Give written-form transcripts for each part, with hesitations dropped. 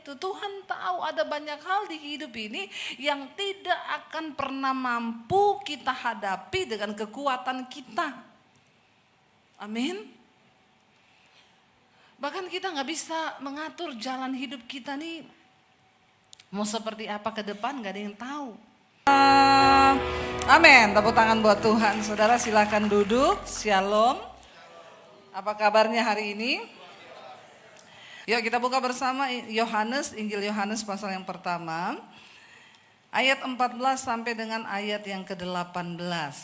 itu. Tuhan tahu ada banyak hal di hidup ini yang tidak akan pernah mampu kita hadapi dengan kekuatan kita. Amin. Bahkan kita gak bisa mengatur jalan hidup kita nih. Mau seperti apa ke depan gak ada yang tahu. Amin, tepuk tangan buat Tuhan. Saudara silakan duduk, shalom. Apa kabarnya hari ini? Yuk kita buka bersama Yohanes, Injil Yohanes pasal yang pertama. Ayat 14 sampai dengan ayat yang ke-18.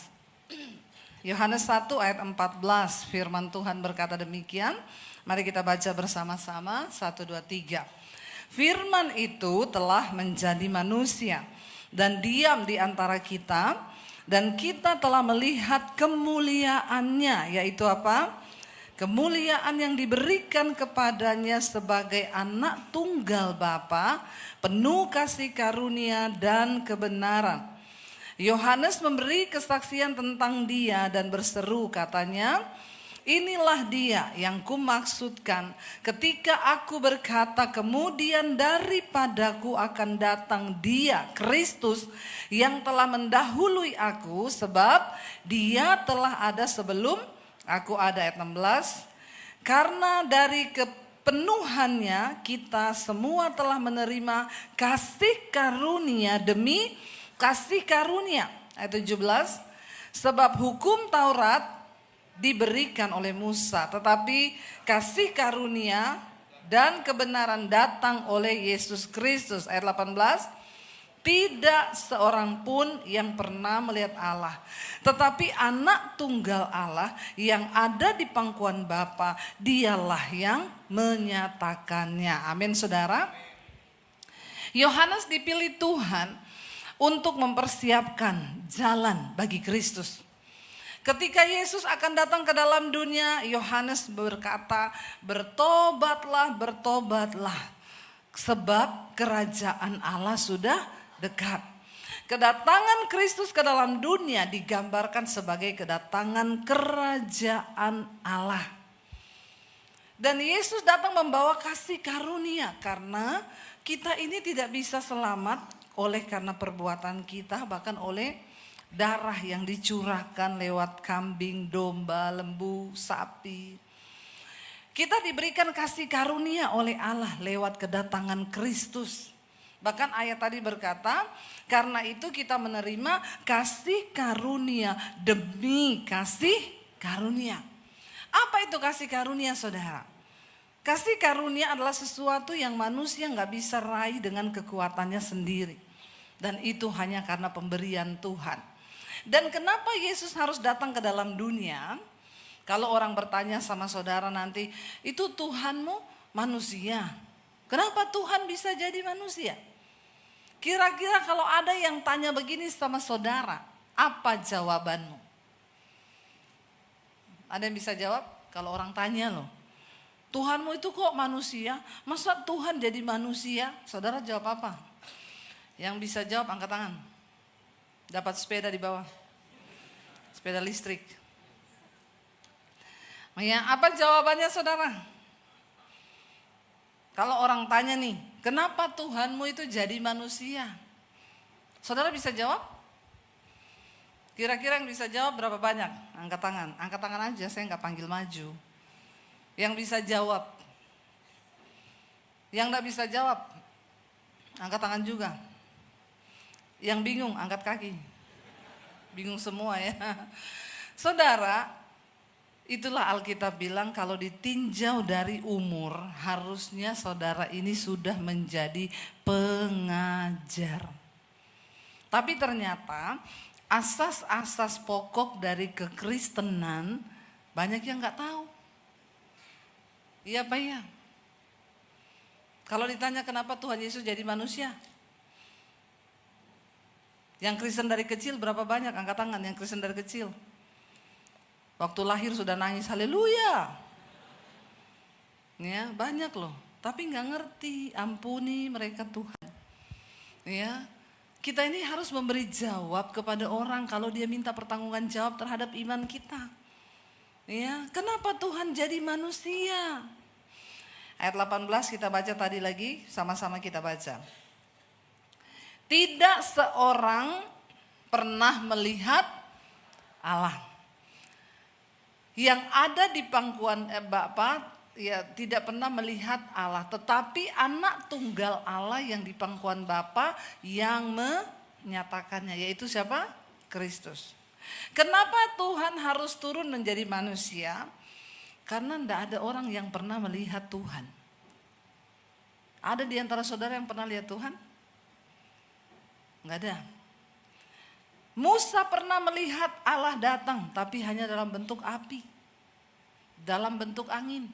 Yohanes 1 ayat 14, firman Tuhan berkata demikian. Mari kita baca bersama-sama, 1, 2, 3. Firman itu telah menjadi manusia dan diam di antara kita. Dan kita telah melihat kemuliaannya, yaitu apa? Kemuliaan yang diberikan kepadanya sebagai anak tunggal Bapa, penuh kasih karunia dan kebenaran. Yohanes memberi kesaksian tentang dia dan berseru katanya, inilah dia yang kumaksudkan ketika aku berkata kemudian daripadaku akan datang dia, Kristus, yang telah mendahului aku, sebab dia telah ada sebelum aku ada. Ayat 16, karena dari kepenuhannya kita semua telah menerima kasih karunia demi kasih karunia. Ayat 17, sebab hukum Taurat diberikan oleh Musa, tetapi kasih karunia dan kebenaran datang oleh Yesus Kristus. Ayat 18, tidak seorang pun yang pernah melihat Allah, tetapi anak tunggal Allah yang ada di pangkuan Bapa, dialah yang menyatakannya. Amin saudara. Yohanes dipilih Tuhan untuk mempersiapkan jalan bagi Kristus. Ketika Yesus akan datang ke dalam dunia, Yohanes berkata, bertobatlah, bertobatlah, sebab kerajaan Allah sudah dekat. Kedatangan Kristus ke dalam dunia digambarkan sebagai kedatangan kerajaan Allah. Dan Yesus datang membawa kasih karunia, karena kita ini tidak bisa selamat oleh karena perbuatan kita, bahkan oleh darah yang dicurahkan lewat kambing, domba, lembu, sapi. Kita diberikan kasih karunia oleh Allah lewat kedatangan Kristus. Bahkan ayat tadi berkata, karena itu kita menerima kasih karunia demi kasih karunia. Apa itu kasih karunia saudara? Kasih karunia adalah sesuatu yang manusia gak bisa raih dengan kekuatannya sendiri. Dan itu hanya karena pemberian Tuhan. Dan kenapa Yesus harus datang ke dalam dunia? Kalau orang bertanya sama saudara nanti, itu Tuhanmu manusia. Kenapa Tuhan bisa jadi manusia? Kira-kira kalau ada yang tanya begini sama saudara, apa jawabanmu? Ada yang bisa jawab? Kalau orang tanya loh, Tuhanmu itu kok manusia? Masa Tuhan jadi manusia? Saudara jawab apa? Yang bisa jawab angkat tangan. Dapat sepeda di bawah. Sepeda listrik. Ya, apa jawabannya saudara? Kalau orang tanya nih, kenapa Tuhanmu itu jadi manusia? Saudara bisa jawab? Kira-kira yang bisa jawab berapa banyak? Angkat tangan. Angkat tangan aja, saya nggak panggil maju. Yang bisa jawab. Yang nggak bisa jawab, angkat tangan juga. Yang bingung, angkat kaki. Bingung semua ya. Saudara, itulah Alkitab bilang kalau ditinjau dari umur, harusnya saudara ini sudah menjadi pengajar. Tapi ternyata asas-asas pokok dari kekristenan banyak yang gak tahu. Iya Pak ya? Kalau ditanya kenapa Tuhan Yesus jadi manusia? Yang Kristen dari kecil berapa banyak? Angkat tangan yang Kristen dari kecil. Waktu lahir sudah nangis haleluya. Ya, banyak loh. Tapi nggak ngerti, ampuni mereka Tuhan. Ya, kita ini harus memberi jawab kepada orang kalau dia minta pertanggungan jawab terhadap iman kita. Ya, kenapa Tuhan jadi manusia? Ayat 18 kita baca tadi lagi, sama-sama kita baca. Tidak seorang pernah melihat Allah. Yang ada di pangkuan Bapa ya tidak pernah melihat Allah, tetapi anak tunggal Allah yang di pangkuan Bapa yang menyatakannya, yaitu siapa? Kristus. Kenapa Tuhan harus turun menjadi manusia? Karena tidak ada orang yang pernah melihat Tuhan. Ada di antara saudara yang pernah lihat Tuhan? Enggak ada. Musa pernah melihat Allah datang, tapi hanya dalam bentuk api, dalam bentuk angin.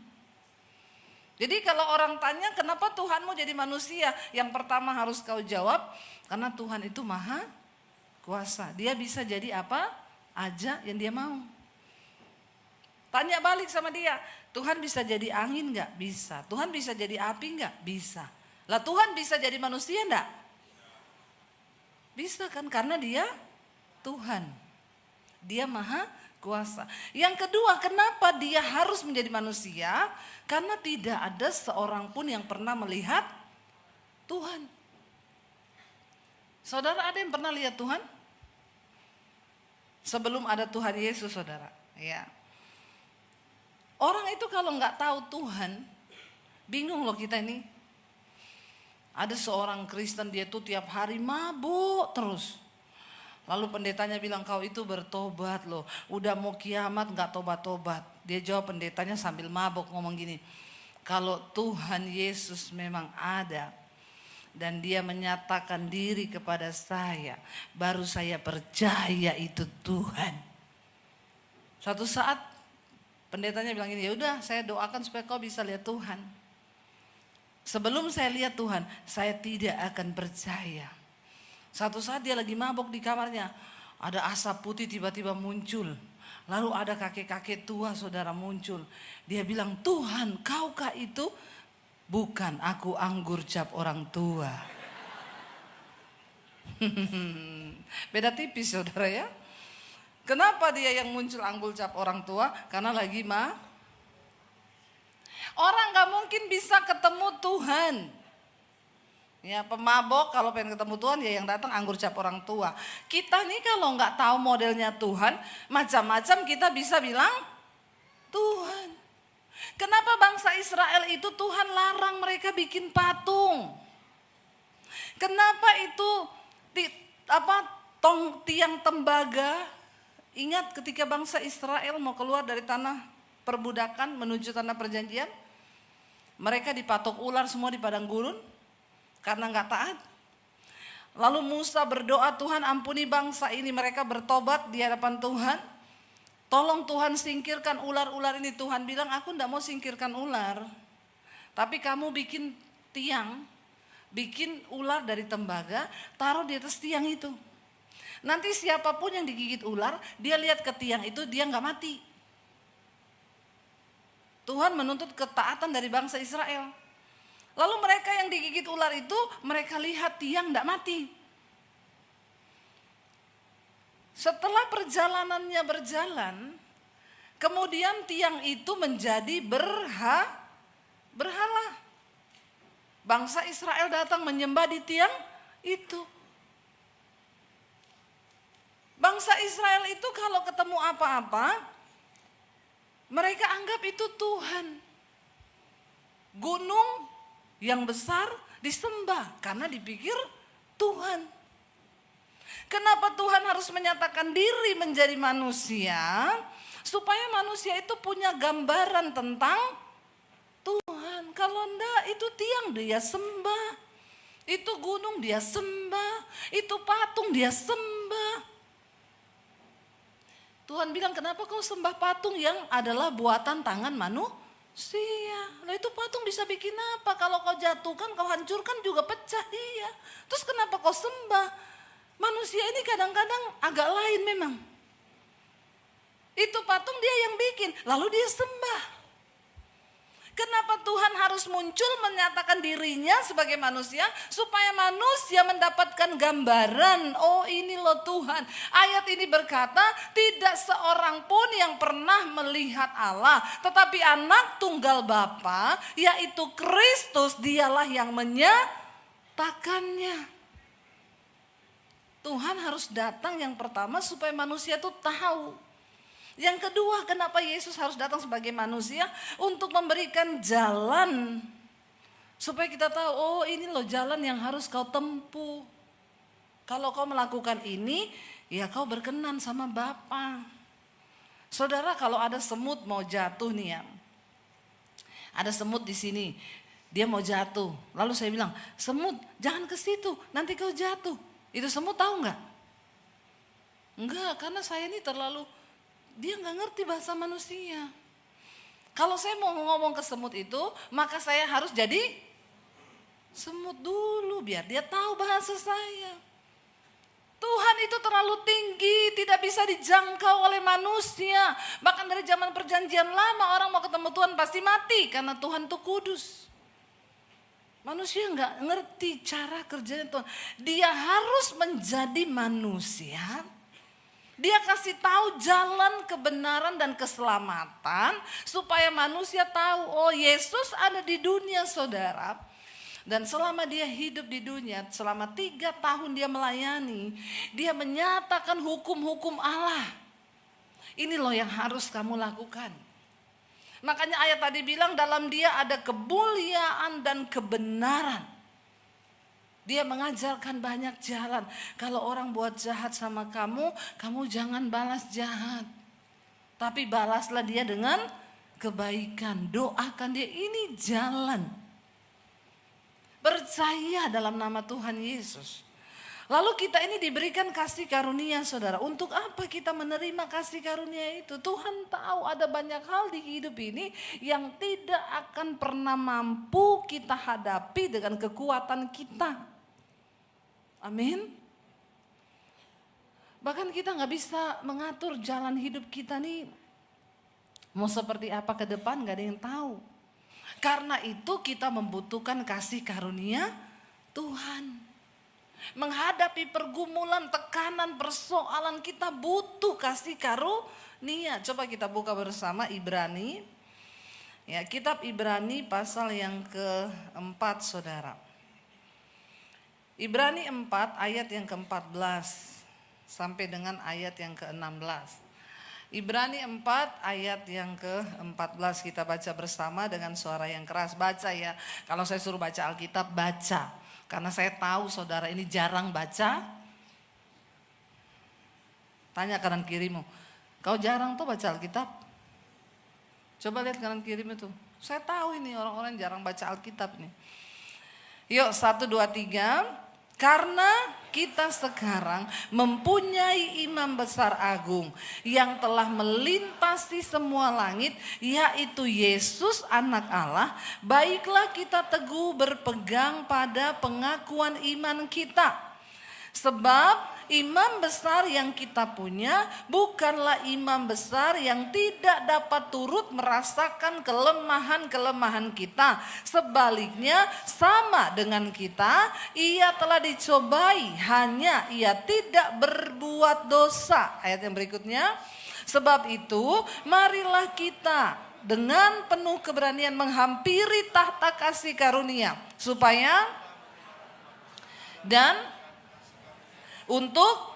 Jadi kalau orang tanya kenapa Tuhanmu jadi manusia, yang pertama harus kau jawab, karena Tuhan itu maha kuasa. Dia bisa jadi apa aja yang dia mau. Tanya balik sama dia, Tuhan bisa jadi angin gak? Bisa. Tuhan bisa jadi api gak? Bisa. Lah Tuhan bisa jadi manusia gak? Bisa kan, karena dia Tuhan. Dia maha kuasa. Yang kedua, kenapa dia harus menjadi manusia? Karena tidak ada seorang pun yang pernah melihat Tuhan. Saudara, ada yang pernah lihat Tuhan? Sebelum ada Tuhan Yesus, saudara. Ya. Orang itu kalau nggak tahu Tuhan, bingung loh kita ini. Ada seorang Kristen, dia tuh tiap hari mabuk terus. Lalu pendetanya bilang, kau itu bertobat loh, udah mau kiamat gak tobat-tobat. Dia jawab pendetanya sambil mabuk ngomong gini, kalau Tuhan Yesus memang ada dan dia menyatakan diri kepada saya, baru saya percaya itu Tuhan. Suatu saat pendetanya bilang gini, ya udah saya doakan supaya kau bisa lihat Tuhan. Sebelum saya lihat Tuhan, saya tidak akan percaya. Satu saat dia lagi mabok di kamarnya, ada asap putih tiba-tiba muncul. Lalu ada kakek-kakek tua saudara muncul. Dia bilang, Tuhan kaukah itu? Bukan, aku anggur cap orang tua. Beda tipis saudara ya. Kenapa dia yang muncul anggur cap orang tua? Karena lagi orang gak mungkin bisa ketemu Tuhan. Ya, pemabok kalau pengen ketemu Tuhan ya yang datang anggur cap orang tua. Kita nih kalau nggak tahu modelnya Tuhan, macam-macam kita bisa bilang Tuhan. Kenapa bangsa Israel itu Tuhan larang mereka bikin patung? Kenapa itu tiang tembaga? Ingat ketika bangsa Israel mau keluar dari tanah perbudakan menuju tanah perjanjian, mereka dipatok ular semua di padang gurun. Karena nggak taat. Lalu Musa berdoa, Tuhan ampuni bangsa ini, mereka bertobat di hadapan Tuhan. Tolong Tuhan singkirkan ular-ular ini. Tuhan bilang, aku nggak mau singkirkan ular, tapi kamu bikin tiang, bikin ular dari tembaga, taruh di atas tiang itu. Nanti siapapun yang digigit ular, dia lihat ke tiang itu, dia nggak mati. Tuhan menuntut ketaatan dari bangsa Israel. Lalu mereka yang digigit ular itu, mereka lihat tiang tidak mati. Setelah perjalanannya berjalan, kemudian tiang itu menjadi berhala. Bangsa Israel datang menyembah di tiang itu. Bangsa Israel itu kalau ketemu apa-apa, mereka anggap itu Tuhan. Gunung yang besar disembah karena dipikir Tuhan. Kenapa Tuhan harus menyatakan diri menjadi manusia? Supaya manusia itu punya gambaran tentang Tuhan. Kalau enggak, itu tiang dia sembah, itu gunung dia sembah, itu patung dia sembah. Tuhan bilang, kenapa kau sembah patung yang adalah buatan tangan manusia? Lah itu patung bisa bikin apa? Kalau kau jatuhkan, kau hancurkan juga pecah dia. Terus kenapa kau sembah? Manusia ini kadang-kadang agak lain memang. Itu patung dia yang bikin, lalu dia sembah. Kenapa Tuhan harus muncul menyatakan dirinya sebagai manusia? Supaya manusia mendapatkan gambaran, oh ini loh Tuhan. Ayat ini berkata, tidak seorang pun yang pernah melihat Allah. Tetapi anak tunggal Bapa, yaitu Kristus, dialah yang menyatakannya. Tuhan harus datang yang pertama supaya manusia itu tahu. Yang kedua, kenapa Yesus harus datang sebagai manusia? Untuk memberikan jalan. Supaya kita tahu, oh ini loh jalan yang harus kau tempuh. Kalau kau melakukan ini, ya kau berkenan sama Bapa. Saudara, kalau ada semut mau jatuh nih ya. Ada semut di sini, dia mau jatuh. Lalu saya bilang, semut jangan ke situ, nanti kau jatuh. Itu semut tahu nggak? Enggak, karena saya ini terlalu... Dia nggak ngerti bahasa manusia. Kalau saya mau ngomong ke semut itu, maka saya harus jadi semut dulu biar dia tahu bahasa saya. Tuhan itu terlalu tinggi, tidak bisa dijangkau oleh manusia. Bahkan dari zaman perjanjian lama orang mau ketemu Tuhan pasti mati karena Tuhan itu kudus. Manusia nggak ngerti cara kerjanya Tuhan. Dia harus menjadi manusia. Dia kasih tahu jalan kebenaran dan keselamatan supaya manusia tahu, oh Yesus ada di dunia saudara. Dan selama dia hidup di dunia, selama 3 tahun dia melayani, dia menyatakan hukum-hukum Allah. Ini loh yang harus kamu lakukan. Makanya ayat tadi bilang dalam dia ada kemuliaan dan kebenaran. Dia mengajarkan banyak jalan. Kalau orang buat jahat sama kamu, kamu jangan balas jahat. Tapi balaslah dia dengan kebaikan. Doakan dia, ini jalan. Percaya dalam nama Tuhan Yesus. Lalu kita ini diberikan kasih karunia saudara. Untuk apa kita menerima kasih karunia itu? Tuhan tahu ada banyak hal di hidup ini yang tidak akan pernah mampu kita hadapi dengan kekuatan kita. Amin. Bahkan kita nggak bisa mengatur jalan hidup kita nih mau seperti apa ke depan, nggak ada yang tahu. Karena itu kita membutuhkan kasih karunia Tuhan. Menghadapi pergumulan, tekanan, persoalan kita butuh kasih karunia. Coba kita buka bersama Ibrani. Ya, kitab Ibrani pasal yang ke-4 saudara. Ibrani 4 ayat yang ke-14 sampai dengan ayat yang ke-16. Ibrani 4 ayat yang ke-14 kita baca bersama dengan suara yang keras. Baca ya, kalau saya suruh baca Alkitab baca. Karena saya tahu saudara ini jarang baca. Tanya kanan kirimu, kau jarang tuh baca Alkitab? Coba lihat kanan kirimu tuh. Saya tahu ini orang-orang jarang baca Alkitab nih. Yuk 1, 2, 3. Karena kita sekarang mempunyai imam besar agung yang telah melintasi semua langit, yaitu Yesus anak Allah. Baiklah kita teguh berpegang pada pengakuan iman kita. Sebab imam besar yang kita punya bukanlah imam besar yang tidak dapat turut merasakan kelemahan-kelemahan kita. Sebaliknya sama dengan kita, ia telah dicobai, hanya ia tidak berbuat dosa. Ayat yang berikutnya, sebab itu marilah kita dengan penuh keberanian menghampiri tahta kasih karunia, supaya dan untuk,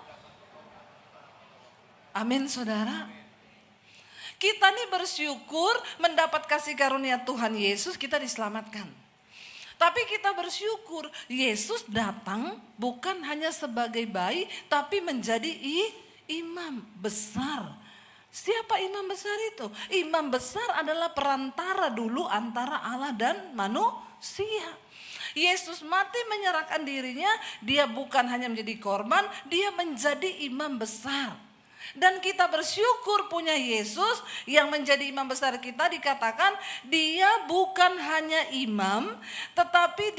amin saudara. Kita nih bersyukur mendapat kasih karunia Tuhan Yesus, kita diselamatkan. Tapi kita bersyukur Yesus datang bukan hanya sebagai bayi, tapi menjadi imam besar. Siapa imam besar itu? Imam besar adalah perantara dulu antara Allah dan manusia. Yesus mati menyerahkan dirinya, dia bukan hanya menjadi korban, dia menjadi imam besar. Dan kita bersyukur punya Yesus yang menjadi imam besar kita. Dikatakan dia bukan hanya imam, tetapi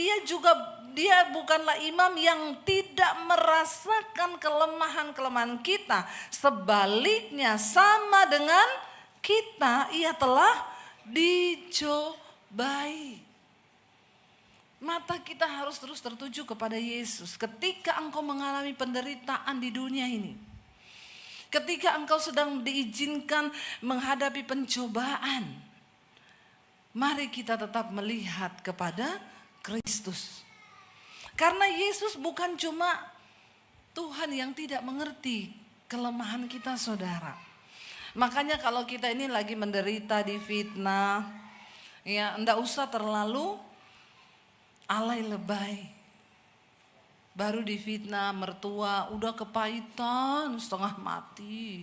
dia bukanlah imam yang tidak merasakan kelemahan-kelemahan kita. Sebaliknya sama dengan kita, ia telah dicobai. baik. Mata kita harus terus tertuju kepada Yesus. Ketika engkau mengalami penderitaan di dunia ini, ketika engkau sedang diizinkan menghadapi pencobaan, mari kita tetap melihat kepada Kristus. Karena Yesus bukan cuma Tuhan yang tidak mengerti kelemahan kita, saudara. Makanya kalau kita ini lagi menderita, difitnah, ya enggak usah terlalu alay lebay. Baru difitnah mertua udah kepahitan setengah mati.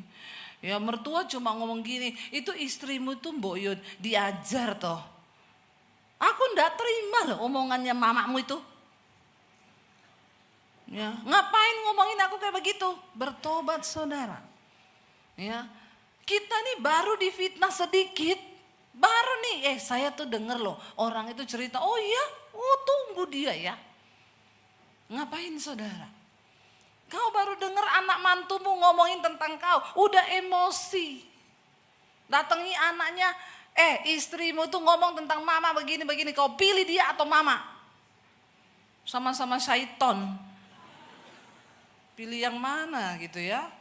Ya mertua cuma ngomong gini, itu istrimu tuh Mbok Yud diajar toh. Aku ndak terima loh omongannya mamamu itu. Ya, ngapain ngomongin aku kayak begitu? Bertobat, saudara. Ya, kita nih baru difitnah sedikit, baru nih, saya tuh denger loh orang itu cerita, oh iya, tunggu dia ya. Ngapain, saudara? Kau baru denger anak mantumu ngomongin tentang kau, udah emosi. Datangi anaknya, istrimu tuh ngomong tentang mama begini-begini, kau pilih dia atau mama? Sama-sama syaiton. Pilih yang mana gitu ya.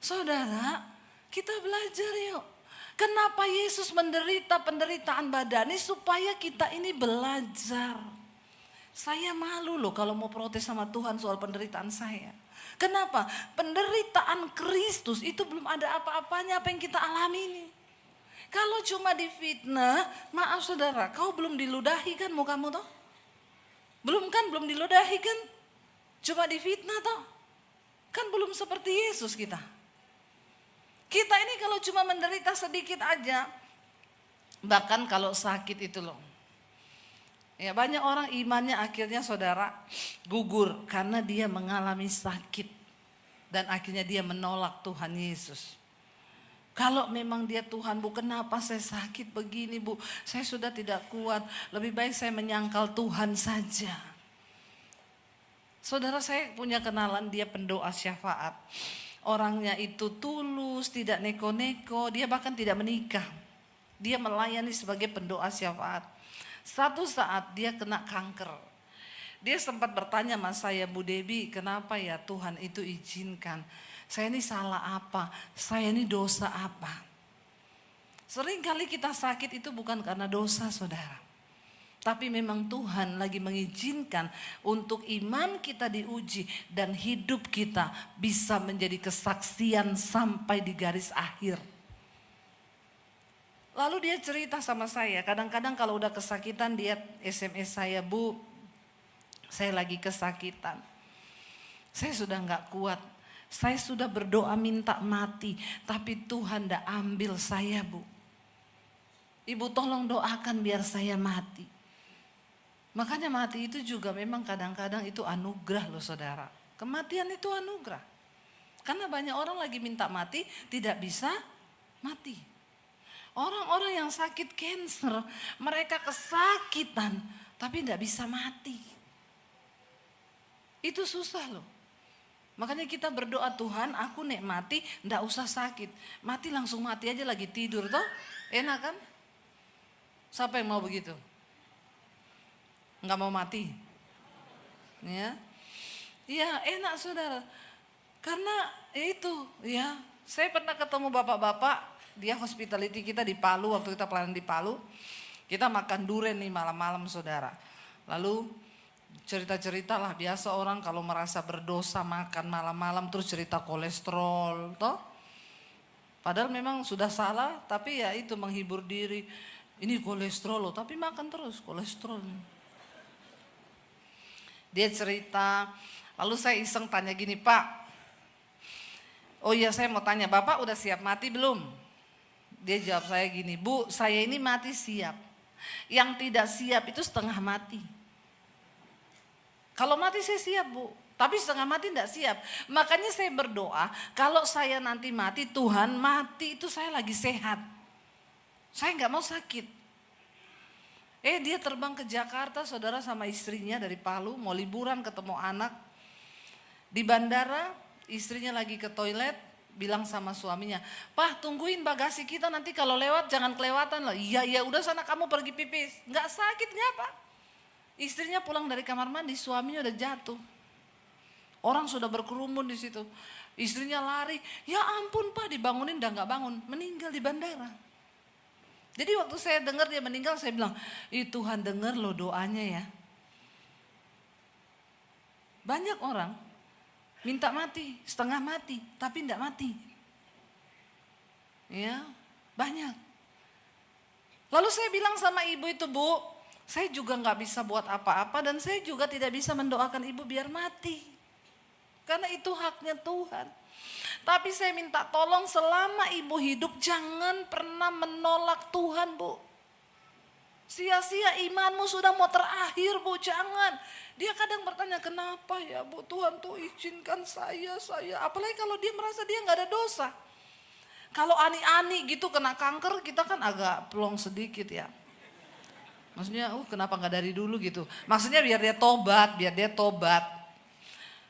Saudara, kita belajar yuk. Kenapa Yesus menderita penderitaan badani supaya kita ini belajar. Saya malu loh kalau mau protes sama Tuhan soal penderitaan saya. Kenapa? Penderitaan Kristus itu belum ada apa-apanya apa yang kita alami ini. Kalau cuma difitnah, maaf saudara, kau belum diludahi kan mukamu toh? Belum kan, belum diludahi kan? Cuma difitnah toh? Kan belum seperti Yesus kita. Kita ini kalau cuma menderita sedikit aja, bahkan kalau sakit itu loh. Ya banyak orang imannya akhirnya saudara gugur karena dia mengalami sakit. Dan akhirnya dia menolak Tuhan Yesus. Kalau memang dia Tuhan, Bu, kenapa saya sakit begini, Bu? Saya sudah tidak kuat, lebih baik saya menyangkal Tuhan saja. Saudara, saya punya kenalan, dia pendoa syafaat. Orangnya itu tulus, tidak neko-neko, dia bahkan tidak menikah. Dia melayani sebagai pendoa syafaat. Satu saat dia kena kanker. Dia sempat bertanya sama saya, Bu Debi, kenapa ya Tuhan itu izinkan? Saya ini salah apa? Saya ini dosa apa? Sering kali kita sakit itu bukan karena dosa, saudara. Tapi memang Tuhan lagi mengizinkan untuk iman kita diuji dan hidup kita bisa menjadi kesaksian sampai di garis akhir. Lalu dia cerita sama saya, kadang-kadang kalau udah kesakitan dia SMS saya, Bu, saya lagi kesakitan. Saya sudah gak kuat, saya sudah berdoa minta mati, tapi Tuhan gak ambil saya, Bu. Ibu tolong doakan biar saya mati. Makanya mati itu juga memang kadang-kadang itu anugerah loh saudara. Kematian itu anugerah. Karena banyak orang lagi minta mati tidak bisa mati. Orang-orang yang sakit kanker, mereka kesakitan tapi tidak bisa mati. Itu susah loh. Makanya kita berdoa, Tuhan aku nek mati tidak usah sakit. Mati langsung mati aja lagi tidur toh. Enak kan? Siapa yang mau begitu? Nggak mau mati, ya, enak saudara, karena itu, ya, saya pernah ketemu bapak-bapak, dia hospitality kita di Palu waktu kita pelayanan di Palu, kita makan durian nih malam-malam saudara, lalu cerita-cerita lah biasa orang kalau merasa berdosa makan malam-malam terus cerita kolesterol, toh, padahal memang sudah salah, tapi ya itu menghibur diri, ini kolesterol loh, tapi makan terus kolesterol. Dia cerita, lalu saya iseng tanya gini, Pak, oh iya saya mau tanya, Bapak udah siap mati belum? Dia jawab saya gini, Bu, saya ini mati siap. Yang tidak siap itu setengah mati. Kalau mati saya siap, Bu, tapi setengah mati tidak siap. Makanya saya berdoa, kalau saya nanti mati, Tuhan mati itu saya lagi sehat. Saya nggak mau sakit. Dia terbang ke Jakarta saudara sama istrinya dari Palu, mau liburan ketemu anak. Di bandara istrinya lagi ke toilet, bilang sama suaminya, "Pak, tungguin bagasi kita, nanti kalau lewat jangan kelewatan loh." Iya, udah sana kamu pergi pipis. Nggak sakit nggak Pak? Istrinya pulang dari kamar mandi, suaminya udah jatuh. Orang sudah berkerumun di situ. Istrinya lari, "Ya ampun Pak," dibangunin, udah nggak bangun, meninggal di bandara. Jadi waktu saya dengar dia meninggal, saya bilang, Tuhan dengar loh doanya ya. Banyak orang minta mati, setengah mati, tapi tidak mati. Ya, banyak. Lalu saya bilang sama ibu itu, "Bu, saya juga nggak bisa buat apa-apa dan saya juga tidak bisa mendoakan ibu biar mati. Karena itu haknya Tuhan. Tapi saya minta tolong selama ibu hidup jangan pernah menolak Tuhan, Bu. Sia-sia imanmu sudah mau terakhir, Bu, jangan." Dia kadang bertanya, "Kenapa ya Bu, Tuhan tuh izinkan saya. Apalagi kalau dia merasa dia gak ada dosa. Kalau ani-ani gitu kena kanker, kita kan agak plong sedikit ya. Maksudnya, kenapa gak dari dulu gitu. Maksudnya biar dia tobat.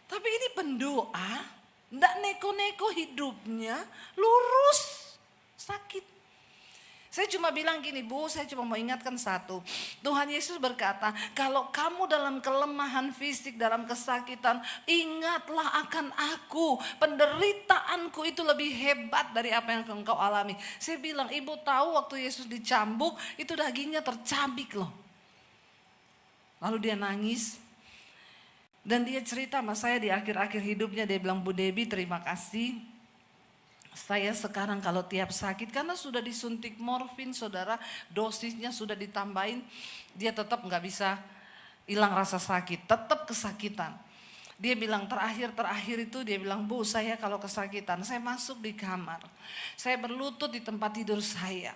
Tapi ini pendoa, nggak neko-neko hidupnya, lurus, sakit. Saya cuma bilang gini, "Bu, saya cuma mau ingatkan satu. Tuhan Yesus berkata, kalau kamu dalam kelemahan fisik, dalam kesakitan, ingatlah akan aku. Penderitaanku itu lebih hebat dari apa yang engkau alami." Saya bilang, "Ibu tahu waktu Yesus dicambuk, itu dagingnya tercabik loh." Lalu dia nangis. Dan dia cerita sama saya di akhir-akhir hidupnya, dia bilang, "Bu Debbie, terima kasih. Saya sekarang kalau tiap sakit, karena sudah disuntik morfin saudara, dosisnya sudah ditambahin, dia tetap gak bisa hilang rasa sakit, tetap kesakitan." Dia bilang terakhir itu dia bilang, "Bu, saya kalau kesakitan, saya masuk di kamar, saya berlutut di tempat tidur saya.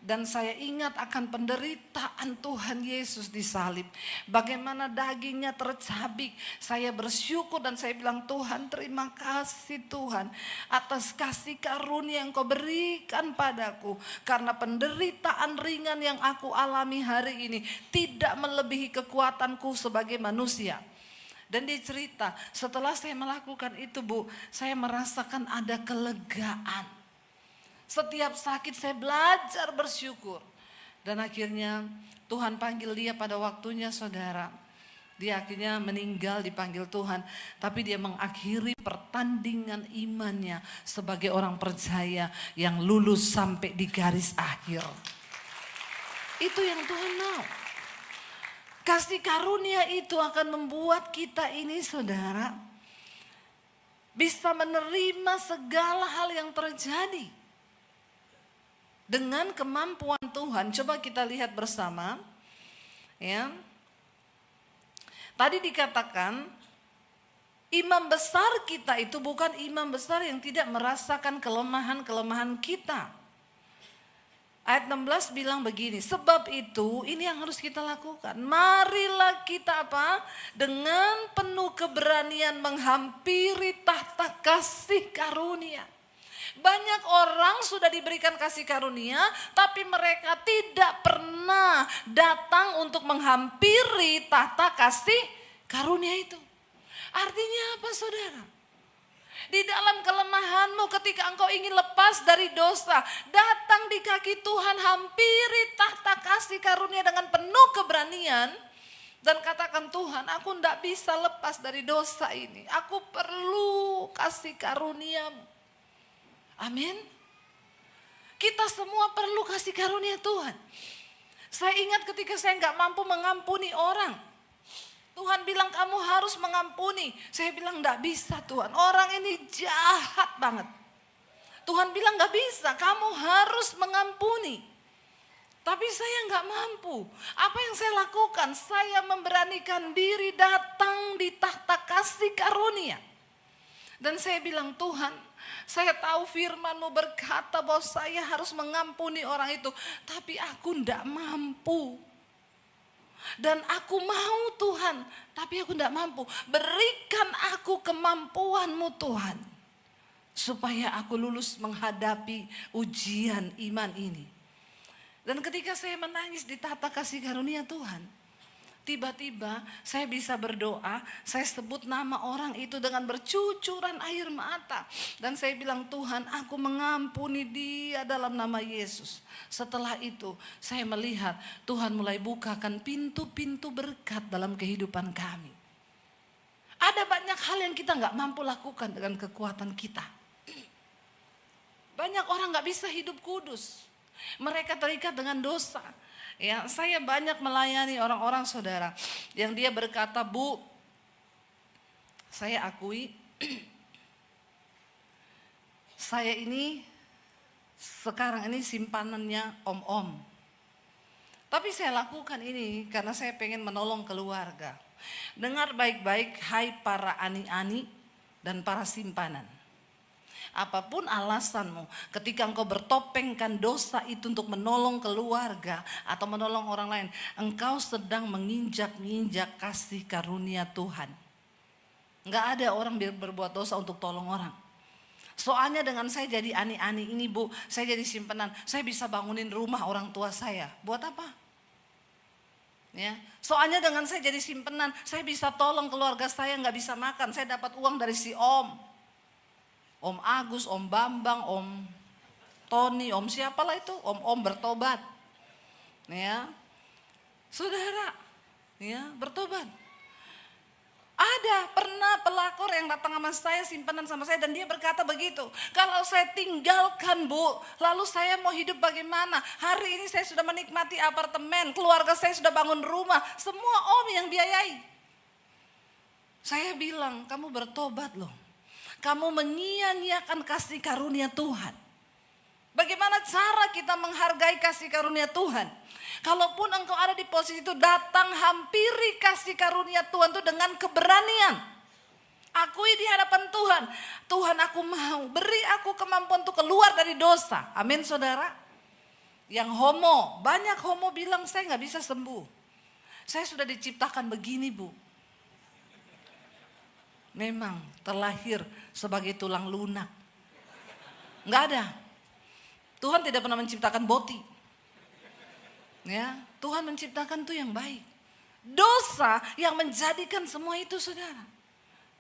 Dan saya ingat akan penderitaan Tuhan Yesus di salib. Bagaimana dagingnya tercabik. Saya bersyukur dan saya bilang, Tuhan, terima kasih Tuhan atas kasih karunia yang kau berikan padaku. Karena penderitaan ringan yang aku alami hari ini tidak melebihi kekuatanku sebagai manusia." Dan dia cerita, setelah saya melakukan itu, Bu, saya merasakan ada kelegaan. Setiap sakit saya belajar bersyukur. Dan akhirnya Tuhan panggil dia pada waktunya saudara. Dia akhirnya meninggal dipanggil Tuhan. Tapi dia mengakhiri pertandingan imannya sebagai orang percaya yang lulus sampai di garis akhir. Itu yang Tuhan mau. Kasih karunia itu akan membuat kita ini saudara bisa menerima segala hal yang terjadi. Dengan kemampuan Tuhan, coba kita lihat bersama. Ya. Tadi dikatakan imam besar kita itu bukan imam besar yang tidak merasakan kelemahan-kelemahan kita. Ayat 16 bilang begini, "Sebab itu ini yang harus kita lakukan. Marilah kita apa? Dengan penuh keberanian menghampiri tahta kasih karunia." Banyak orang sudah diberikan kasih karunia, tapi mereka tidak pernah datang untuk menghampiri tahta kasih karunia itu. Artinya apa saudara? Di dalam kelemahanmu ketika engkau ingin lepas dari dosa, datang di kaki Tuhan, hampiri tahta kasih karunia dengan penuh keberanian. Dan katakan, "Tuhan, aku tidak bisa lepas dari dosa ini. Aku perlu kasih karunia-Mu." Amin. Kita semua perlu kasih karunia Tuhan. Saya ingat ketika saya nggak mampu mengampuni orang. Tuhan bilang kamu harus mengampuni. Saya bilang nggak bisa Tuhan. Orang ini jahat banget. Tuhan bilang nggak bisa. Kamu harus mengampuni. Tapi saya nggak mampu. Apa yang saya lakukan? Saya memberanikan diri datang di tahta kasih karunia. Dan saya bilang, "Tuhan, saya tahu firman-Mu berkata bahwa saya harus mengampuni orang itu. Tapi aku tidak mampu. Dan aku mau Tuhan, tapi aku tidak mampu. Berikan aku kemampuan-Mu Tuhan. Supaya aku lulus menghadapi ujian iman ini." Dan ketika saya menangis di tahta kasih karunia Tuhan, Tiba-tiba saya bisa berdoa, saya sebut nama orang itu dengan bercucuran air mata. Dan saya bilang, Tuhan, aku mengampuni dia dalam nama Yesus. Setelah itu saya melihat Tuhan mulai bukakan pintu-pintu berkat dalam kehidupan kami. Ada banyak hal yang kita gak mampu lakukan dengan kekuatan kita. Banyak orang gak bisa hidup kudus. Mereka terikat dengan dosa. Ya, saya banyak melayani orang-orang saudara yang dia berkata, Bu, saya akui saya ini sekarang ini simpanannya om-om. Tapi saya lakukan ini karena saya pengen menolong keluarga. Dengar baik-baik, hai para ani-ani dan para simpanan. Apapun alasanmu, ketika engkau bertopengkan dosa itu untuk menolong keluarga atau menolong orang lain, engkau sedang menginjak-injak kasih karunia Tuhan. Enggak ada orang berbuat dosa untuk tolong orang. Soalnya dengan saya jadi ani-ani ini, Bu, saya jadi simpanan, saya bisa bangunin rumah orang tua saya. Buat apa? Ya, soalnya dengan saya jadi simpanan, saya bisa tolong keluarga saya nggak bisa makan, saya dapat uang dari si Om Agus, Om Bambang, Om Tony, Om siapalah itu, Om bertobat. Ya. Saudara, ya, bertobat. Ada pernah pelakor yang datang sama saya, simpanan sama saya, dan dia berkata begitu, kalau saya tinggalkan, Bu, lalu saya mau hidup bagaimana? Hari ini saya sudah menikmati apartemen, keluarga saya sudah bangun rumah, semua Om yang biayai. Saya bilang, kamu bertobat loh. Kamu menyia-nyiakan kasih karunia Tuhan. Bagaimana cara kita menghargai kasih karunia Tuhan? Kalaupun engkau ada di posisi itu, datang hampiri kasih karunia Tuhan itu dengan keberanian. Akui di hadapan Tuhan. Tuhan, aku mau, beri aku kemampuan untuk keluar dari dosa. Amin, saudara. Yang homo, banyak homo bilang saya gak bisa sembuh. Saya sudah diciptakan begini, Bu. Memang terlahir sebagai tulang lunak. Nggak ada. Tuhan tidak pernah menciptakan boti. Ya, Tuhan menciptakan itu yang baik. Dosa yang menjadikan semua itu, saudara.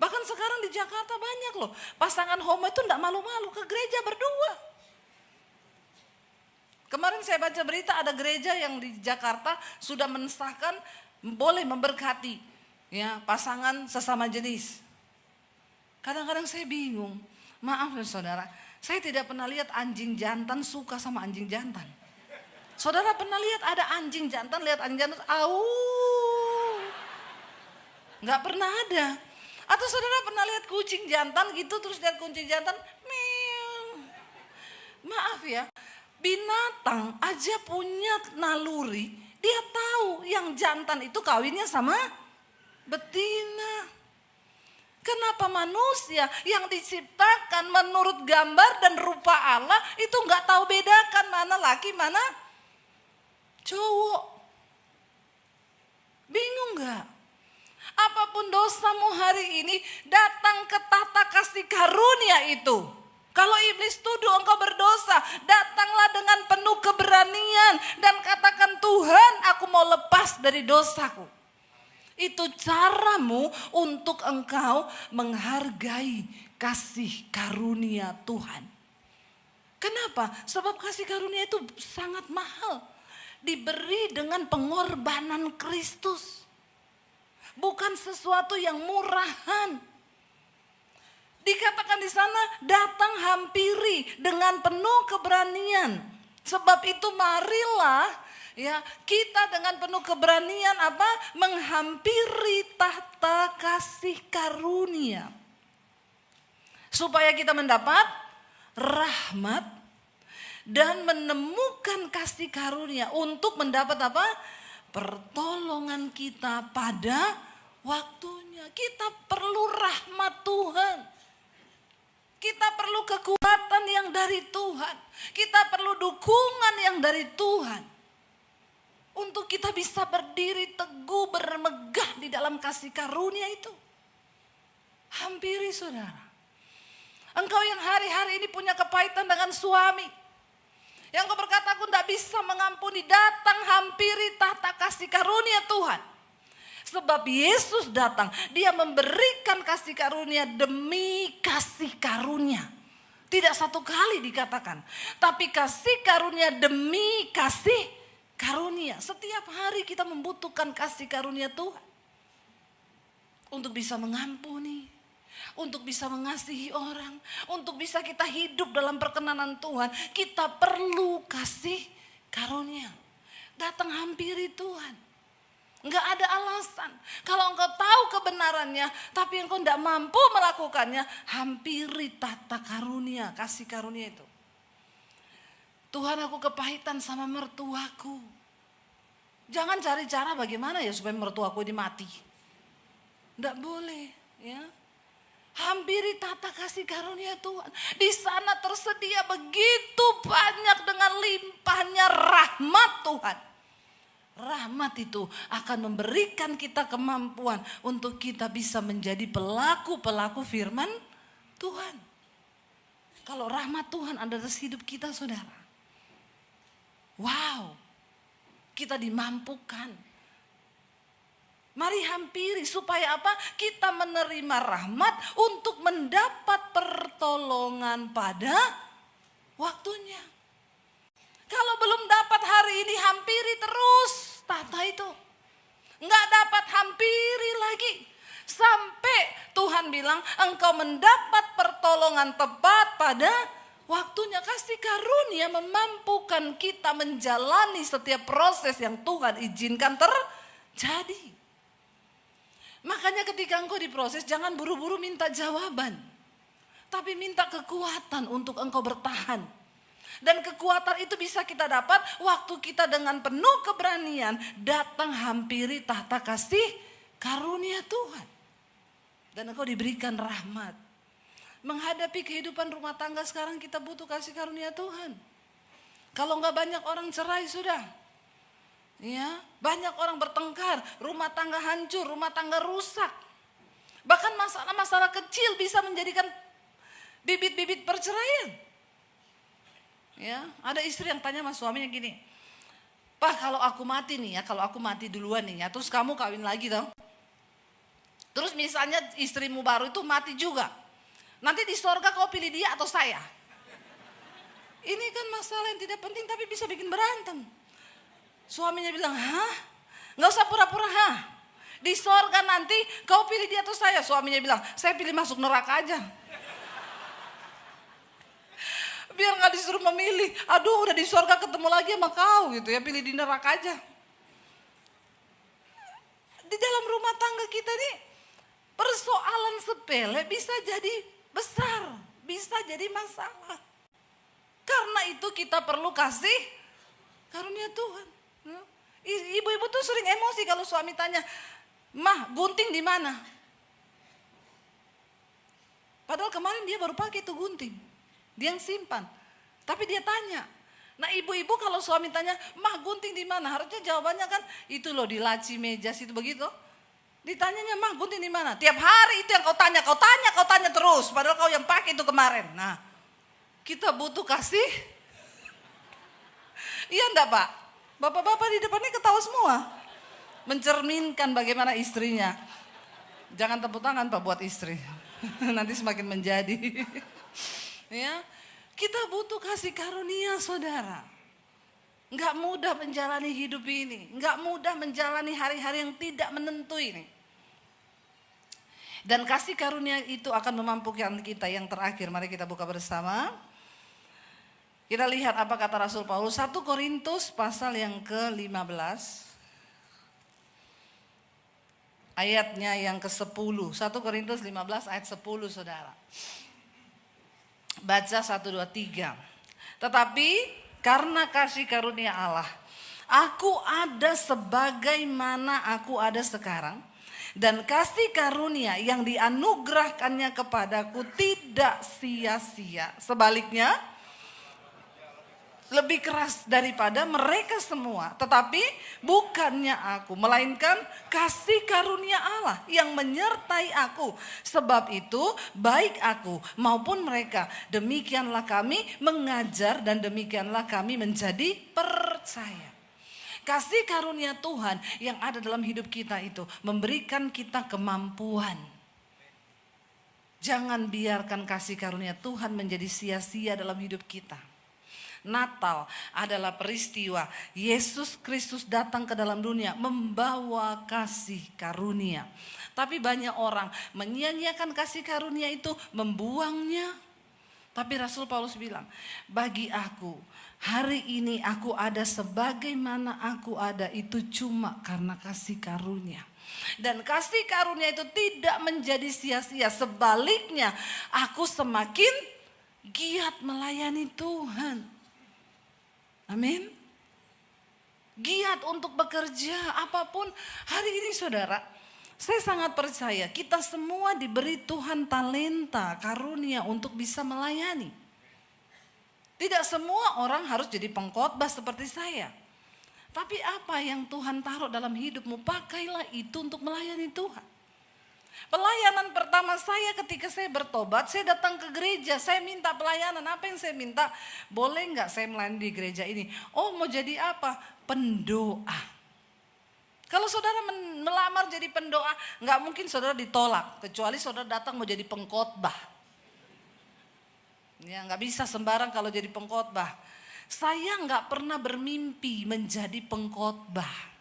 Bahkan sekarang di Jakarta banyak loh. Pasangan homo itu nggak malu-malu ke gereja berdua. Kemarin saya baca berita ada gereja yang di Jakarta sudah mensahkan boleh memberkati ya pasangan sesama jenis. Kadang-kadang saya bingung, maaf saudara, saya tidak pernah lihat anjing jantan suka sama anjing jantan. Saudara pernah lihat ada anjing jantan, lihat anjing jantan, nggak pernah ada. Atau saudara pernah lihat kucing jantan gitu, terus lihat kucing jantan, meow. Maaf ya, binatang aja punya naluri, dia tahu yang jantan itu kawinnya sama betina. Kenapa manusia yang diciptakan menurut gambar dan rupa Allah itu nggak tahu bedakan mana laki mana cowok? Bingung nggak? Apapun dosamu hari ini, datang ke tata kasih karunia itu. Kalau iblis tuduh engkau berdosa, datanglah dengan penuh keberanian dan katakan, Tuhan, aku mau lepas dari dosaku. Itu caramu untuk engkau menghargai kasih karunia Tuhan. Kenapa? Sebab kasih karunia itu sangat mahal. Diberi dengan pengorbanan Kristus. Bukan sesuatu yang murahan. Dikatakan di sana, datang hampiri dengan penuh keberanian. Sebab itu marilah ya, kita dengan penuh keberanian menghampiri tahta kasih karunia. Supaya kita mendapat rahmat dan menemukan kasih karunia untuk mendapat pertolongan kita pada waktunya. Kita perlu rahmat Tuhan. Kita perlu kekuatan yang dari Tuhan. Kita perlu dukungan yang dari Tuhan. Untuk kita bisa berdiri teguh, bermegah di dalam kasih karunia itu. Hampiri saudara. Engkau yang hari-hari ini punya kepahitan dengan suami. Yang kau berkata, aku tidak bisa mengampuni. Datang hampiri tahta kasih karunia Tuhan. Sebab Yesus datang, dia memberikan kasih karunia demi kasih karunia. Tidak satu kali dikatakan, tapi kasih karunia demi kasih karunia. Setiap hari kita membutuhkan kasih karunia Tuhan. Untuk bisa mengampuni, untuk bisa mengasihi orang, untuk bisa kita hidup dalam perkenanan Tuhan, kita perlu kasih karunia. Datang hampiri Tuhan. Enggak ada alasan. Kalau engkau tahu kebenarannya, tapi engkau tidak mampu melakukannya, hampiri tata karunia, kasih karunia itu. Tuhan, aku kepahitan sama mertuaku. Jangan cari cara bagaimana ya supaya mertuaku ini mati. Tidak boleh, ya. Hampiri tata kasih karunia Tuhan. Di sana tersedia begitu banyak dengan limpahnya rahmat Tuhan. Rahmat itu akan memberikan kita kemampuan untuk kita bisa menjadi pelaku-pelaku firman Tuhan. Kalau rahmat Tuhan ada dalam hidup kita, saudara. Wow, kita dimampukan. Mari hampiri supaya apa? Kita menerima rahmat untuk mendapat pertolongan pada waktunya. Kalau belum dapat hari ini, hampiri terus tata itu. Enggak dapat, hampiri lagi. Sampai Tuhan bilang engkau mendapat pertolongan tepat pada waktunya. Kasih karunia memampukan kita menjalani setiap proses yang Tuhan izinkan terjadi. Makanya ketika engkau diproses, jangan buru-buru minta jawaban. Tapi minta kekuatan untuk engkau bertahan. Dan kekuatan itu bisa kita dapat waktu kita dengan penuh keberanian datang hampiri tahta kasih karunia Tuhan. Dan engkau diberikan rahmat. Menghadapi kehidupan rumah tangga sekarang kita butuh kasih karunia Tuhan. Kalau enggak banyak orang cerai sudah. Ya, banyak orang bertengkar, rumah tangga hancur, rumah tangga rusak. Bahkan masalah-masalah kecil bisa menjadikan bibit-bibit perceraian. Ya, ada istri yang tanya sama suaminya gini, "Pak, kalau aku mati nih ya, kalau aku mati duluan nih ya, terus kamu kawin lagi toh. Terus misalnya istrimu baru itu mati juga. Nanti di sorga kau pilih dia atau saya?" Ini kan masalah yang tidak penting tapi bisa bikin berantem. Suaminya bilang, "Hah? Nggak usah pura-pura, hah? Di sorga nanti kau pilih dia atau saya?" Suaminya bilang, "Saya pilih masuk neraka aja." Biar nggak disuruh memilih. Aduh, udah di sorga ketemu lagi sama kau gitu ya, pilih di neraka aja. Di dalam rumah tangga kita nih, persoalan sepele bisa jadi besar, bisa jadi masalah. Karena itu kita perlu kasih karunia Tuhan. Ibu-ibu tuh sering emosi kalau suami tanya, "Mah, gunting di mana?" Padahal kemarin dia baru pakai tuh gunting. Dia yang simpan. Tapi dia tanya. Nah, ibu-ibu kalau suami tanya, "Mah, gunting di mana?" Harusnya jawabannya kan, "Itu loh di laci meja situ," begitu. Ditanyanya, "Mah, gunting di mana?" Tiap hari itu yang kau tanya terus. Padahal kau yang pakai itu kemarin. Nah, kita butuh kasih. Iya enggak, Pak? Bapak-bapak di depannya ketawa semua. Mencerminkan bagaimana istrinya. Jangan tepuk tangan Pak buat istri. Nanti semakin menjadi. Ya, kita butuh kasih karunia, saudara. Enggak mudah menjalani hidup ini. Enggak mudah menjalani hari-hari yang tidak menentu ini. Dan kasih karunia itu akan memampukan kita. Yang terakhir, mari kita buka bersama. Kita lihat apa kata Rasul Paulus. 1 Korintus pasal yang ke-15. Ayatnya yang ke-10. 1 Korintus 15 ayat 10, saudara. Baca 1, 2, 3. "Tetapi karena kasih karunia Allah, aku ada sebagaimana aku ada sekarang. Dan kasih karunia yang dianugerahkannya kepadaku tidak sia-sia. Sebaliknya, lebih keras daripada mereka semua. Tetapi bukannya aku, melainkan kasih karunia Allah yang menyertai aku. Sebab itu baik aku maupun mereka, demikianlah kami mengajar dan demikianlah kami menjadi percaya." Kasih karunia Tuhan yang ada dalam hidup kita itu memberikan kita kemampuan. Jangan biarkan kasih karunia Tuhan menjadi sia-sia dalam hidup kita. Natal adalah peristiwa Yesus Kristus datang ke dalam dunia membawa kasih karunia. Tapi banyak orang menyia-nyiakan kasih karunia itu, membuangnya. Tapi Rasul Paulus bilang, bagi aku hari ini aku ada sebagaimana aku ada itu cuma karena kasih karunia. Dan kasih karunia itu tidak menjadi sia-sia. Sebaliknya aku semakin giat melayani Tuhan. Amin. Giat untuk bekerja apapun. Hari ini saudara, saya sangat percaya kita semua diberi Tuhan talenta, karunia untuk bisa melayani. Tidak semua orang harus jadi pengkhotbah seperti saya. Tapi apa yang Tuhan taruh dalam hidupmu, pakailah itu untuk melayani Tuhan. Pelayanan pertama saya ketika saya bertobat, saya datang ke gereja, saya minta pelayanan. Apa yang saya minta? Boleh nggak saya melayani di gereja ini? Oh, mau jadi apa? Pendoa. Kalau saudara melamar jadi pendoa, nggak mungkin saudara ditolak. Kecuali saudara datang mau jadi pengkhotbah. Ya, nggak bisa sembarang kalau jadi pengkhotbah. Saya nggak pernah bermimpi menjadi pengkhotbah.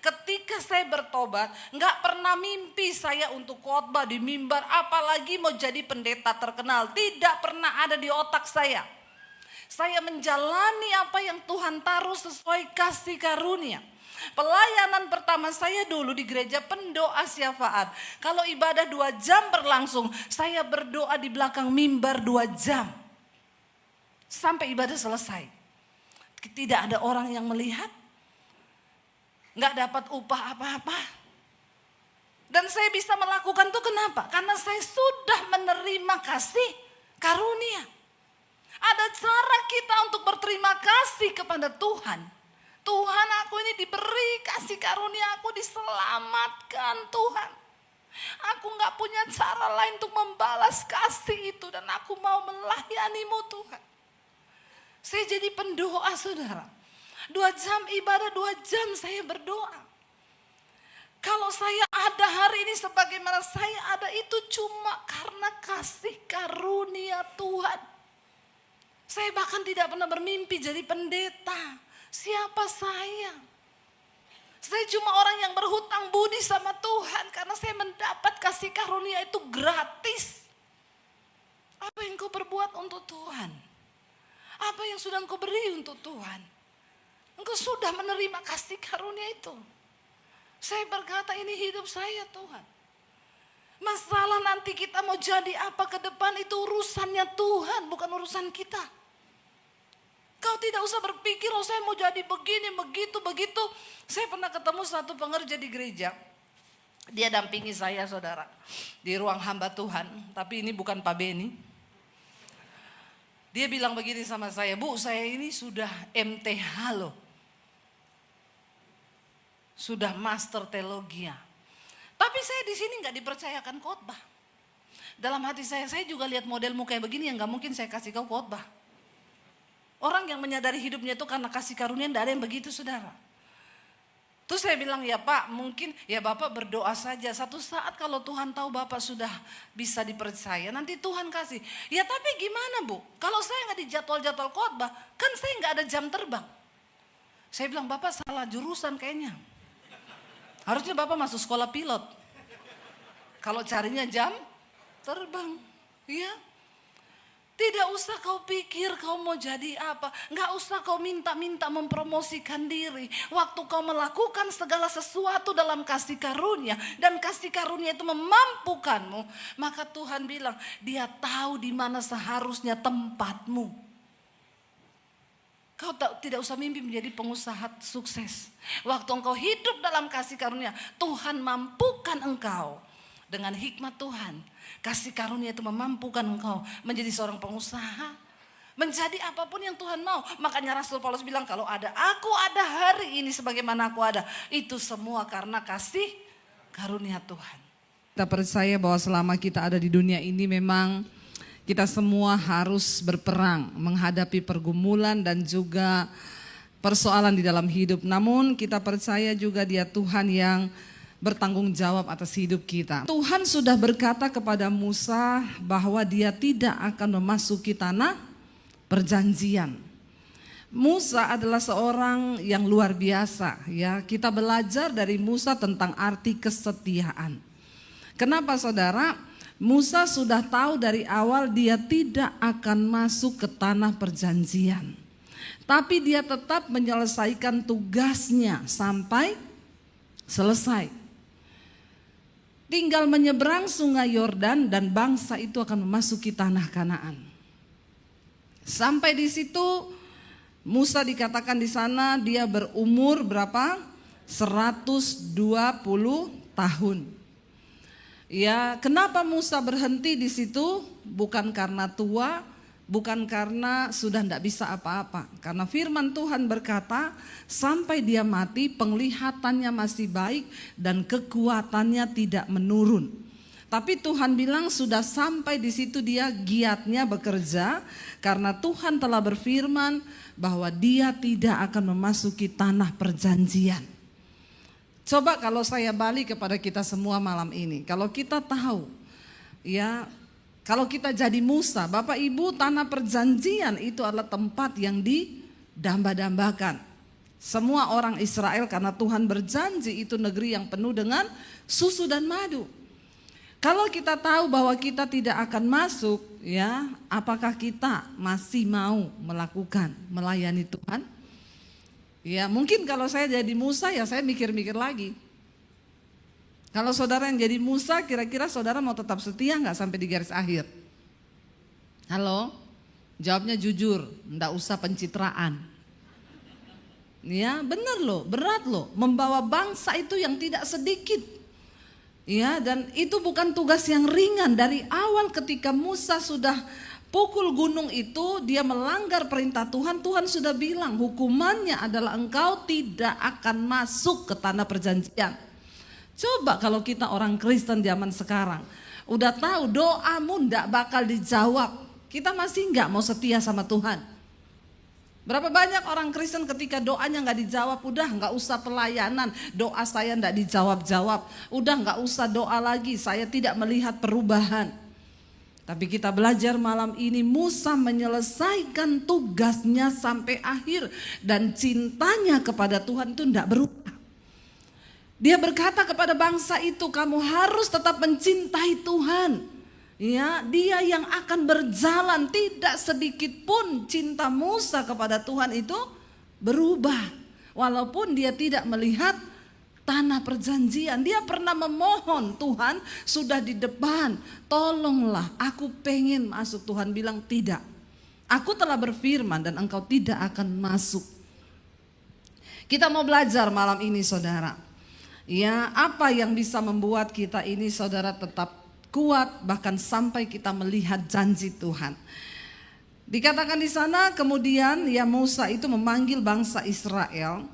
Ketika saya bertobat, nggak pernah mimpi saya untuk khotbah di mimbar, apalagi mau jadi pendeta terkenal. Tidak pernah ada di otak saya. Saya menjalani apa yang Tuhan taruh sesuai kasih karunia. Pelayanan pertama saya dulu di gereja pendoa syafaat. Kalau ibadah 2 jam berlangsung, saya berdoa di belakang mimbar 2 jam. Sampai ibadah selesai. Tidak ada orang yang melihat. Nggak dapat upah apa-apa. Dan saya bisa melakukan itu kenapa? Karena saya sudah menerima kasih karunia. Ada cara kita untuk berterima kasih kepada Tuhan. Tuhan, aku ini diberi kasih karunia, aku diselamatkan Tuhan. Aku nggak punya cara lain untuk membalas kasih itu dan aku mau melayani-Mu Tuhan. Saya jadi pendoa saudara. 2 jam ibadah, 2 jam saya berdoa. Kalau saya ada hari ini sebagaimana saya ada itu cuma karena kasih karunia Tuhan. Saya bahkan tidak pernah bermimpi jadi pendeta. Siapa saya? Saya cuma orang yang berhutang budi sama Tuhan karena saya mendapat kasih karunia itu gratis. Apa yang kau perbuat untuk Tuhan? Apa yang sudah engkau beri untuk Tuhan? Engkau sudah menerima kasih karunia itu. Saya berkata ini hidup saya Tuhan. Masalah nanti kita mau jadi apa ke depan itu urusannya Tuhan, bukan urusan kita. Kau tidak usah berpikir, oh saya mau jadi begini, begitu. Saya pernah ketemu satu pengerja di gereja. Dia dampingi saya saudara. Di ruang hamba Tuhan, tapi ini bukan Pak Beni. Dia bilang begini sama saya, Bu, saya ini sudah MTH loh. Sudah master teologi. Tapi saya di sini nggak dipercayakan khotbah. Dalam hati saya juga lihat modelmu kayak begini yang nggak mungkin saya kasih kau khotbah. Orang yang menyadari hidupnya itu karena kasih karunia, tidak ada yang begitu saudara. Terus saya bilang, ya Pak, mungkin ya Bapak berdoa saja. Satu saat kalau Tuhan tahu Bapak sudah bisa dipercaya, nanti Tuhan kasih. Ya tapi gimana Bu? Kalau saya nggak di jadwal-jadwal khotbah, kan saya nggak ada jam terbang. Saya bilang, Bapak salah jurusan kayaknya. Harusnya Bapak masuk sekolah pilot. Kalau carinya jam terbang, ya. Tidak usah kau pikir kau mau jadi apa. Nggak usah kau minta-minta mempromosikan diri. Waktu kau melakukan segala sesuatu dalam kasih karunia. Dan kasih karunia itu memampukanmu. Maka Tuhan bilang, Dia tahu di mana seharusnya tempatmu. Kau tidak usah mimpi menjadi pengusaha sukses. Waktu engkau hidup dalam kasih karunia, Tuhan mampukan engkau. Dengan hikmat Tuhan, kasih karunia itu memampukan engkau menjadi seorang pengusaha. Menjadi apapun yang Tuhan mau. Makanya Rasul Paulus bilang, kalau aku ada hari ini sebagaimana aku ada. Itu semua karena kasih karunia Tuhan. Kita percaya bahwa selama kita ada di dunia ini memang kita semua harus berperang. Menghadapi pergumulan dan juga persoalan di dalam hidup. Namun kita percaya juga Dia Tuhan yang bertanggung jawab atas hidup kita. Tuhan sudah berkata kepada Musa bahwa Dia tidak akan memasuki tanah perjanjian. Musa adalah seorang yang luar biasa, ya. Kita belajar dari Musa tentang arti kesetiaan. Kenapa, saudara? Musa sudah tahu dari awal dia tidak akan masuk ke tanah perjanjian. Tapi dia tetap menyelesaikan tugasnya sampai selesai. Tinggal menyeberang sungai Yordan dan bangsa itu akan memasuki tanah Kanaan. Sampai di situ Musa dikatakan di sana dia berumur berapa? 120 tahun. Ya, kenapa Musa berhenti di situ? Bukan karena tua, bukan karena sudah tidak bisa apa-apa. Karena firman Tuhan berkata, sampai dia mati penglihatannya masih baik dan kekuatannya tidak menurun. Tapi Tuhan bilang sudah sampai di situ dia giatnya bekerja, karena Tuhan telah berfirman bahwa dia tidak akan memasuki tanah perjanjian. Coba kalau saya balik kepada kita semua malam ini, kalau kita tahu, ya, kalau kita jadi Musa, Bapak Ibu, tanah perjanjian itu adalah tempat yang didamba-dambakan. Semua orang Israel, karena Tuhan berjanji itu negeri yang penuh dengan susu dan madu. Kalau kita tahu bahwa kita tidak akan masuk, ya, apakah kita masih mau melayani Tuhan? Ya, mungkin kalau saya jadi Musa, ya saya mikir-mikir lagi. Kalau saudara yang jadi Musa, kira-kira saudara mau tetap setia nggak sampai di garis akhir? Halo? Jawabnya jujur, nggak usah pencitraan. Ya, benar loh, berat loh, membawa bangsa itu yang tidak sedikit. Ya, dan itu bukan tugas yang ringan. Dari awal ketika Musa sudah pukul gunung itu, dia melanggar perintah Tuhan. Tuhan sudah bilang hukumannya adalah engkau tidak akan masuk ke tanah perjanjian. Coba kalau kita orang Kristen zaman sekarang, udah tahu doamu ndak bakal dijawab, kita masih nggak mau setia sama Tuhan. Berapa banyak orang Kristen ketika doanya nggak dijawab, udah nggak usah pelayanan, doa saya ndak dijawab-jawab, udah nggak usah doa lagi, saya tidak melihat perubahan. Tapi kita belajar malam ini Musa menyelesaikan tugasnya sampai akhir dan cintanya kepada Tuhan itu tidak berubah. Dia berkata kepada bangsa itu, kamu harus tetap mencintai Tuhan. Ya, dia yang akan berjalan, tidak sedikit pun cinta Musa kepada Tuhan itu berubah. Walaupun dia tidak melihat tanah perjanjian, dia pernah memohon, Tuhan sudah di depan, tolonglah aku pengen masuk. Tuhan bilang tidak, aku telah berfirman dan engkau tidak akan masuk. Kita mau belajar malam ini saudara, ya, apa yang bisa membuat kita ini saudara tetap kuat bahkan sampai kita melihat janji Tuhan. Dikatakan di sana kemudian ya Musa itu memanggil bangsa Israel.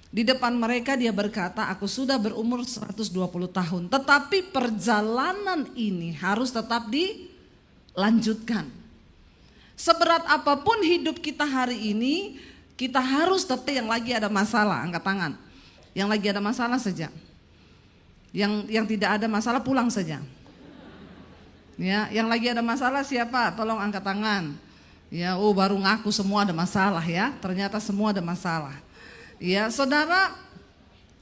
Di depan mereka dia berkata, aku sudah berumur 120 tahun. Tetapi perjalanan ini harus tetap dilanjutkan. Seberat apapun hidup kita hari ini, kita harus tetap. Yang lagi ada masalah, angkat tangan. Yang lagi ada masalah saja. Yang tidak ada masalah pulang saja. Ya, yang lagi ada masalah siapa? Tolong angkat tangan. Ya, baru ngaku semua ada masalah ya. Ternyata semua ada masalah. Ya, saudara,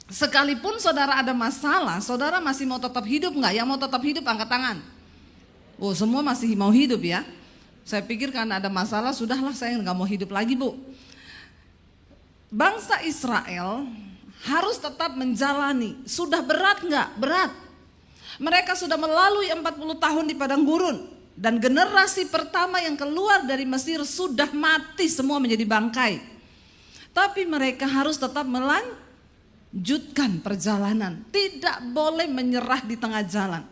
sekalipun saudara ada masalah, saudara masih mau tetap hidup nggak? Yang mau tetap hidup angkat tangan. Semua masih mau hidup ya. Saya pikir karena ada masalah, sudahlah saya nggak mau hidup lagi bu. Bangsa Israel harus tetap menjalani. Sudah berat nggak? Berat. Mereka sudah melalui 40 tahun di padang gurun. Dan generasi pertama yang keluar dari Mesir sudah mati semua menjadi bangkai. Tapi mereka harus tetap melanjutkan perjalanan. Tidak boleh menyerah di tengah jalan.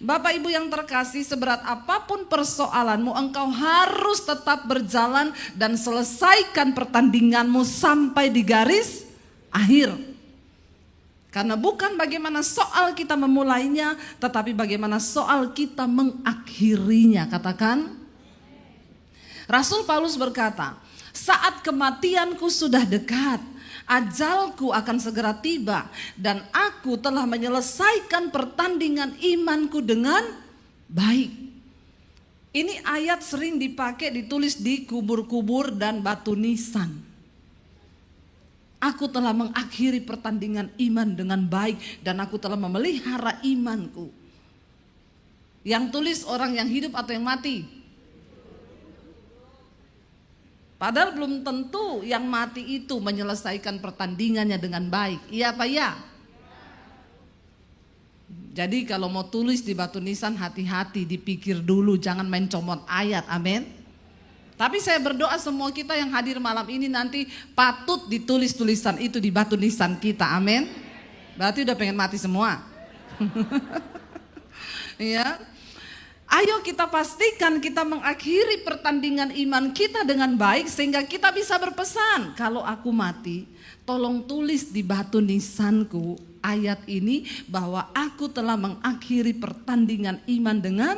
Bapak Ibu yang terkasih, seberat apapun persoalanmu, engkau harus tetap berjalan dan selesaikan pertandinganmu sampai di garis akhir. Karena bukan bagaimana soal kita memulainya, tetapi bagaimana soal kita mengakhirinya. Katakan, Rasul Paulus berkata, Saat kematianku sudah dekat, ajalku akan segera tiba, dan aku telah menyelesaikan pertandingan imanku dengan baik. Ini ayat sering dipakai, ditulis di kubur-kubur dan batu nisan. Aku telah mengakhiri pertandingan iman dengan baik, dan aku telah memelihara imanku. Yang tulis orang yang hidup atau yang mati? Padahal belum tentu yang mati itu menyelesaikan pertandingannya dengan baik. Iya apa ya? Jadi kalau mau tulis di batu nisan, hati-hati, dipikir dulu, jangan main comot ayat. Amin. Tapi saya berdoa semua kita yang hadir malam ini nanti patut ditulis tulisan itu di batu nisan kita. Amin. Berarti udah pengen mati semua. Ya. Ayo kita pastikan kita mengakhiri pertandingan iman kita dengan baik, sehingga kita bisa berpesan, kalau aku mati, tolong tulis di batu nisanku ayat ini bahwa aku telah mengakhiri pertandingan iman dengan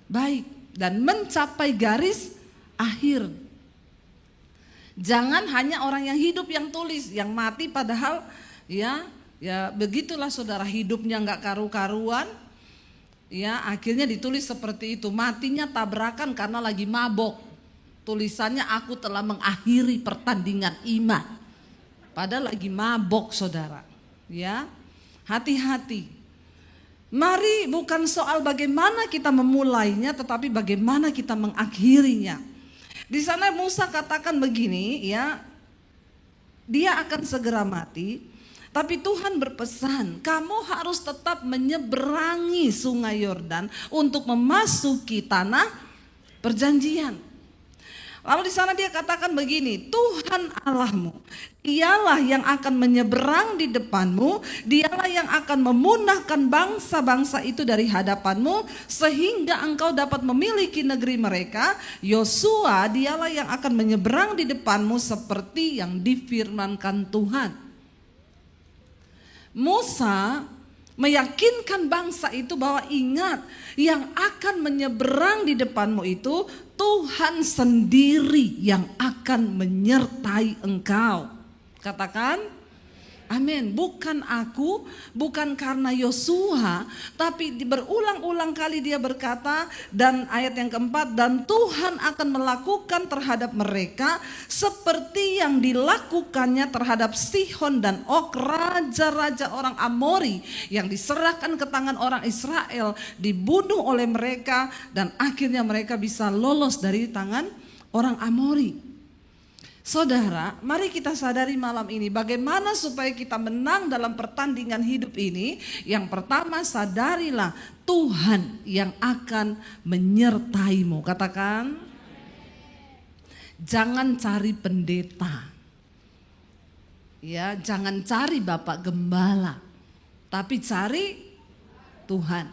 baik dan mencapai garis akhir. Jangan hanya orang yang hidup yang tulis, yang mati padahal ya begitulah saudara, hidupnya nggak karu-karuan. Ya, akhirnya ditulis seperti itu, matinya tabrakan karena lagi mabok. Tulisannya aku telah mengakhiri pertandingan iman. Padahal lagi mabok saudara. Ya, hati-hati. Mari bukan soal bagaimana kita memulainya, tetapi bagaimana kita mengakhirinya. Di sana Musa katakan begini ya, dia akan segera mati. Tapi Tuhan berpesan, kamu harus tetap menyeberangi sungai Yordan untuk memasuki tanah perjanjian. Lalu di sana dia katakan begini, Tuhan Allahmu, Dialah yang akan menyeberang di depanmu, Dialah yang akan memunahkan bangsa-bangsa itu dari hadapanmu, sehingga engkau dapat memiliki negeri mereka. Yosua, Dialah yang akan menyeberang di depanmu seperti yang difirmankan Tuhan. Musa meyakinkan bangsa itu bahwa ingat, yang akan menyeberang di depanmu itu Tuhan sendiri yang akan menyertai engkau. Katakan amin. Bukan aku, bukan karena Yosua, tapi berulang-ulang kali dia berkata, dan ayat yang keempat, dan Tuhan akan melakukan terhadap mereka seperti yang dilakukannya terhadap Sihon dan Og, raja-raja orang Amori yang diserahkan ke tangan orang Israel, dibunuh oleh mereka, dan akhirnya mereka bisa lolos dari tangan orang Amori. Saudara, mari kita sadari malam ini bagaimana supaya kita menang dalam pertandingan hidup ini. Yang pertama, sadarilah Tuhan yang akan menyertaimu. Katakan, jangan cari pendeta. Ya, jangan cari Bapak Gembala, tapi cari Tuhan.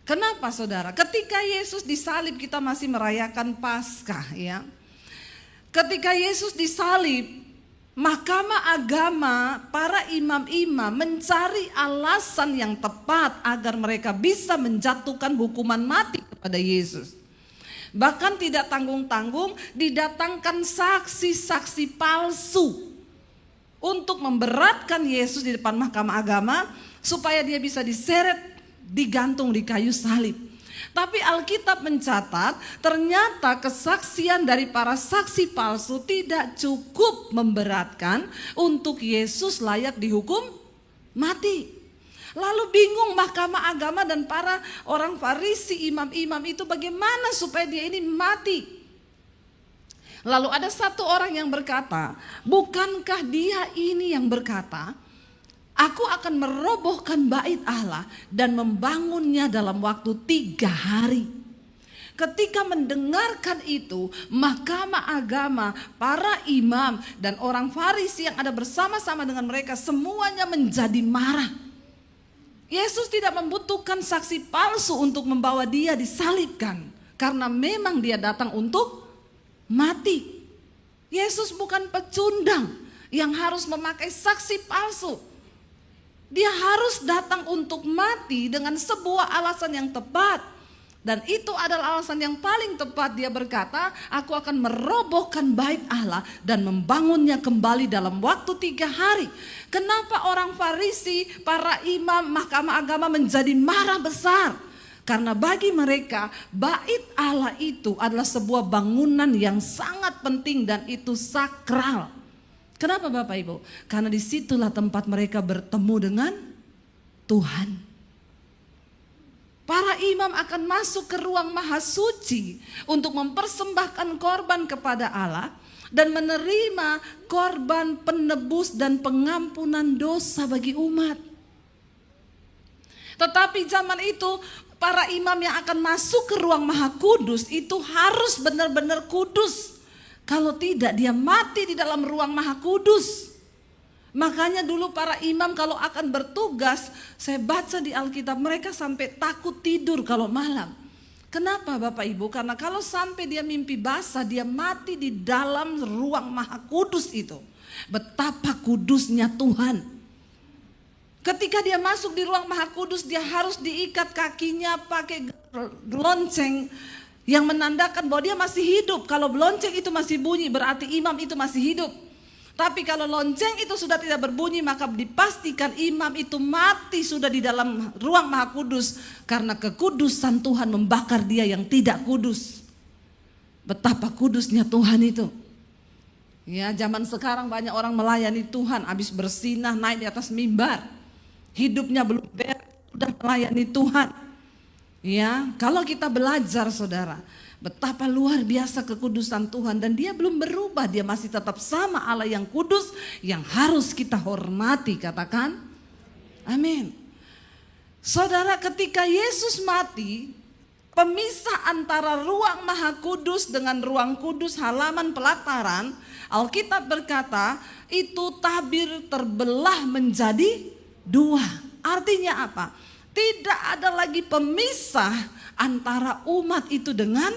Kenapa saudara? Ketika Yesus disalib kita masih merayakan Paskah ya. Ketika Yesus disalib, mahkamah agama, para imam-imam mencari alasan yang tepat agar mereka bisa menjatuhkan hukuman mati kepada Yesus. Bahkan tidak tanggung-tanggung didatangkan saksi-saksi palsu untuk memberatkan Yesus di depan mahkamah agama supaya dia bisa diseret, digantung di kayu salib. Tapi Alkitab mencatat ternyata kesaksian dari para saksi palsu tidak cukup memberatkan untuk Yesus layak dihukum mati. Lalu bingung mahkamah agama dan para orang Farisi, imam-imam itu bagaimana supaya dia ini mati. Lalu ada satu orang yang berkata, bukankah dia ini yang berkata, aku akan merobohkan bait Allah dan membangunnya dalam waktu 3 hari. Ketika mendengarkan itu, mahkamah agama, para imam dan orang Farisi yang ada bersama-sama dengan mereka semuanya menjadi marah. Yesus tidak membutuhkan saksi palsu untuk membawa dia disalibkan, karena memang dia datang untuk mati. Yesus bukan pecundang yang harus memakai saksi palsu. Dia harus datang untuk mati dengan sebuah alasan yang tepat. Dan itu adalah alasan yang paling tepat. Dia berkata, aku akan merobohkan bait Allah dan membangunnya kembali dalam waktu 3 hari. Kenapa orang Farisi, para imam, mahkamah agama menjadi marah besar? Karena bagi mereka bait Allah itu adalah sebuah bangunan yang sangat penting dan itu sakral. Kenapa Bapak Ibu? Karena disitulah tempat mereka bertemu dengan Tuhan. Para imam akan masuk ke ruang maha suci untuk mempersembahkan korban kepada Allah dan menerima korban penebus dan pengampunan dosa bagi umat. Tetapi zaman itu para imam yang akan masuk ke ruang maha kudus itu harus benar-benar kudus. Kalau tidak dia mati di dalam ruang maha kudus. Makanya dulu para imam kalau akan bertugas, saya baca di Alkitab mereka sampai takut tidur kalau malam. Kenapa Bapak Ibu? Karena kalau sampai dia mimpi basah, dia mati di dalam ruang maha kudus itu. Betapa kudusnya Tuhan. Ketika dia masuk di ruang maha kudus, dia harus diikat kakinya pakai lonceng yang menandakan bahwa dia masih hidup. Kalau lonceng itu masih bunyi berarti imam itu masih hidup. Tapi kalau lonceng itu sudah tidak berbunyi, maka dipastikan imam itu mati sudah di dalam ruang maha kudus. Karena kekudusan Tuhan membakar dia yang tidak kudus. Betapa kudusnya Tuhan itu. Ya, zaman sekarang banyak orang melayani Tuhan, habis bersinah naik di atas mimbar. Hidupnya belum beres, sudah melayani Tuhan. Ya, kalau kita belajar saudara, betapa luar biasa kekudusan Tuhan dan dia belum berubah, dia masih tetap sama Allah yang kudus yang harus kita hormati, katakan amin. Saudara, ketika Yesus mati, pemisah antara ruang maha kudus dengan ruang kudus halaman pelataran, Alkitab berkata itu tabir terbelah menjadi 2. Artinya apa? Tidak ada lagi pemisah antara umat itu dengan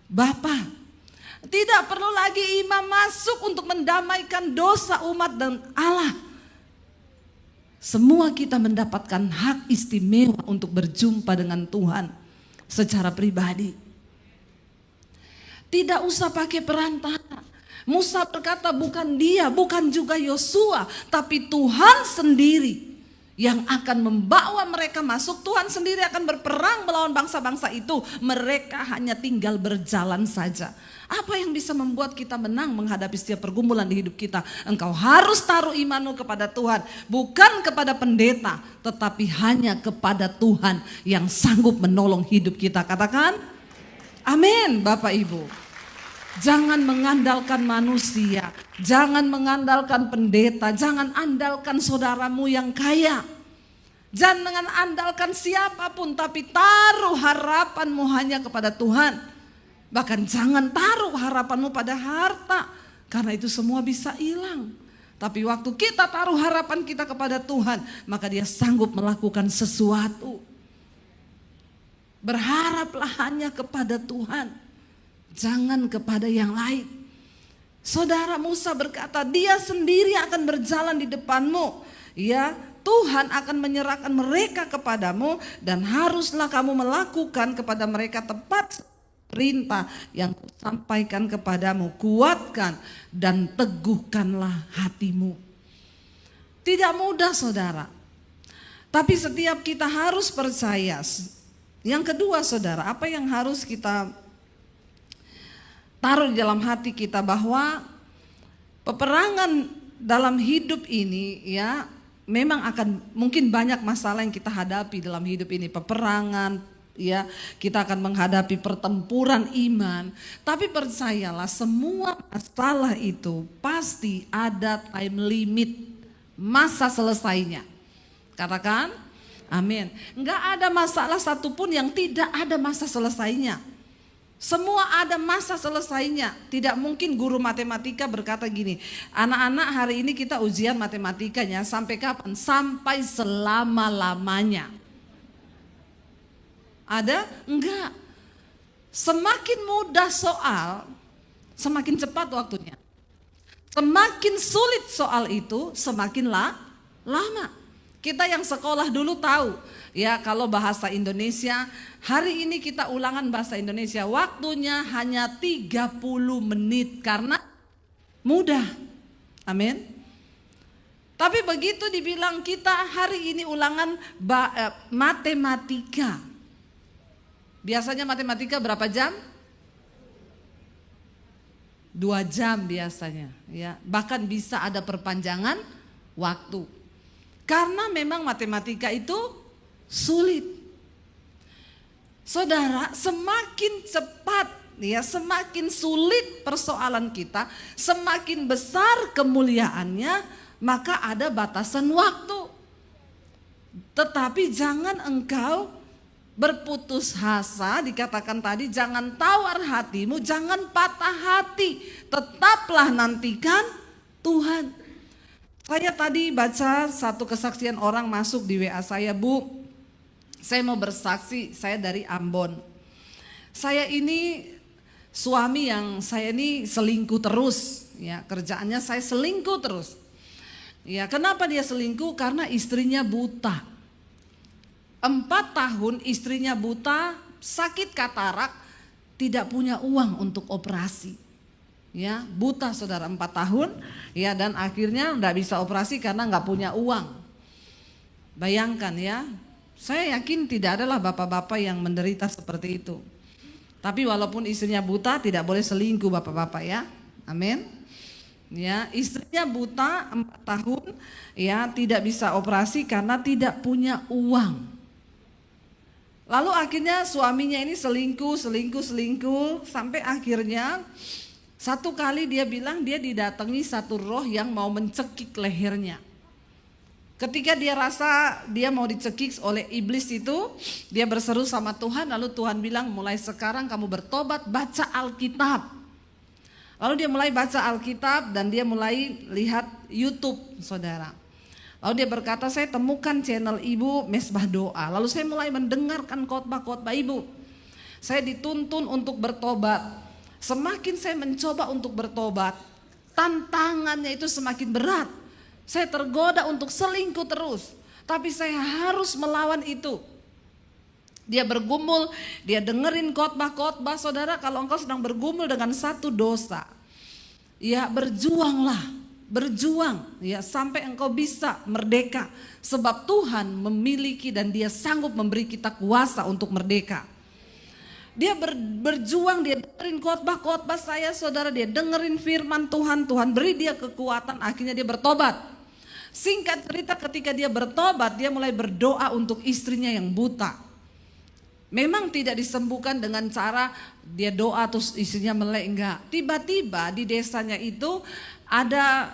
Bapa. Tidak perlu lagi imam masuk untuk mendamaikan dosa umat dan Allah. Semua kita mendapatkan hak istimewa untuk berjumpa dengan Tuhan secara pribadi. Tidak usah pakai perantara. Musa berkata bukan dia, bukan juga Yosua, tapi Tuhan sendiri yang akan membawa mereka masuk. Tuhan sendiri akan berperang melawan bangsa-bangsa itu. Mereka hanya tinggal berjalan saja. Apa yang bisa membuat kita menang menghadapi setiap pergumulan di hidup kita? Engkau harus taruh imanmu kepada Tuhan. Bukan kepada pendeta, tetapi hanya kepada Tuhan yang sanggup menolong hidup kita. Katakan amin Bapak Ibu. Jangan mengandalkan manusia, jangan mengandalkan pendeta, jangan andalkan saudaramu yang kaya. Jangan andalkan siapapun, tapi taruh harapanmu hanya kepada Tuhan. Bahkan jangan taruh harapanmu pada harta, karena itu semua bisa hilang. Tapi waktu kita taruh harapan kita kepada Tuhan, maka dia sanggup melakukan sesuatu. Berharaplah hanya kepada Tuhan. Jangan kepada yang lain. Saudara, Musa berkata dia sendiri akan berjalan di depanmu. Ya, Tuhan akan menyerahkan mereka kepadamu dan haruslah kamu melakukan kepada mereka tepat perintah yang kusampaikan kepadamu. Kuatkan dan teguhkanlah hatimu. Tidak mudah saudara. Tapi setiap kita harus percaya. Yang kedua saudara, apa yang harus kita taruh di dalam hati kita, bahwa peperangan dalam hidup ini ya memang akan mungkin banyak masalah yang kita hadapi dalam hidup ini. Peperangan ya, kita akan menghadapi pertempuran iman. Tapi percayalah semua masalah itu pasti ada time limit, masa selesainya. Katakan amin. Enggak ada masalah satupun yang tidak ada masa selesainya. Semua ada masa selesainya. Tidak mungkin guru matematika berkata gini, anak-anak hari ini kita ujian matematikanya sampai kapan? Sampai selama-lamanya. Ada? Enggak. Semakin mudah soal, semakin cepat waktunya. Semakin sulit soal itu, semakin lama. Kita yang sekolah dulu tahu ya, kalau bahasa Indonesia, hari ini kita ulangan bahasa Indonesia, waktunya hanya 30 menit karena mudah. Amin. Tapi begitu dibilang kita hari ini ulangan matematika. Biasanya matematika berapa jam? 2 jam biasanya ya. Bahkan bisa ada perpanjangan waktu. Karena memang matematika itu sulit. Saudara, semakin cepat ya, semakin sulit persoalan kita, semakin besar kemuliaannya, maka ada batasan waktu. Tetapi jangan engkau berputus asa, dikatakan tadi jangan tawar hatimu, jangan patah hati, tetaplah nantikan Tuhan. Saya tadi baca satu kesaksian orang masuk di WA saya, Bu, saya mau bersaksi, saya dari Ambon. Saya ini suami yang saya ini selingkuh terus, ya kerjaannya saya selingkuh terus. Ya kenapa dia selingkuh? Karena istrinya buta. 4 tahun istrinya buta, sakit katarak, tidak punya uang untuk operasi. Ya, buta saudara 4 tahun, ya dan akhirnya enggak bisa operasi karena enggak punya uang. Bayangkan ya, saya yakin tidak adalah bapak-bapak yang menderita seperti itu. Tapi walaupun istrinya buta, tidak boleh selingkuh bapak-bapak ya, amin. Ya, istrinya buta 4 tahun, ya tidak bisa operasi karena tidak punya uang. Lalu akhirnya suaminya ini selingkuh sampai akhirnya satu kali dia bilang dia didatangi satu roh yang mau mencekik lehernya. Ketika dia rasa dia mau dicekik oleh iblis itu, dia berseru sama Tuhan, lalu Tuhan bilang mulai sekarang kamu bertobat, baca Alkitab. Lalu dia mulai baca Alkitab dan dia mulai lihat YouTube saudara. Lalu dia berkata, saya temukan channel Ibu Mesbah Doa. Lalu saya mulai mendengarkan khotbah-khotbah Ibu. Saya dituntun untuk bertobat. Semakin saya mencoba untuk bertobat, tantangannya itu semakin berat. Saya tergoda untuk selingkuh terus, tapi saya harus melawan itu. Dia bergumul, dia dengerin khotbah-khotbah. Saudara, kalau engkau sedang bergumul dengan satu dosa, ya berjuanglah, berjuang ya sampai engkau bisa merdeka. Sebab Tuhan memiliki dan dia sanggup memberi kita kuasa untuk merdeka. Dia berjuang, dia dengerin khotbah-khotbah saya saudara, dia dengerin firman Tuhan, Tuhan beri dia kekuatan, akhirnya dia bertobat. Singkat cerita ketika dia bertobat, dia mulai berdoa untuk istrinya yang buta. Memang tidak disembuhkan dengan cara dia doa terus istrinya melek, enggak. Tiba-tiba di desanya itu ada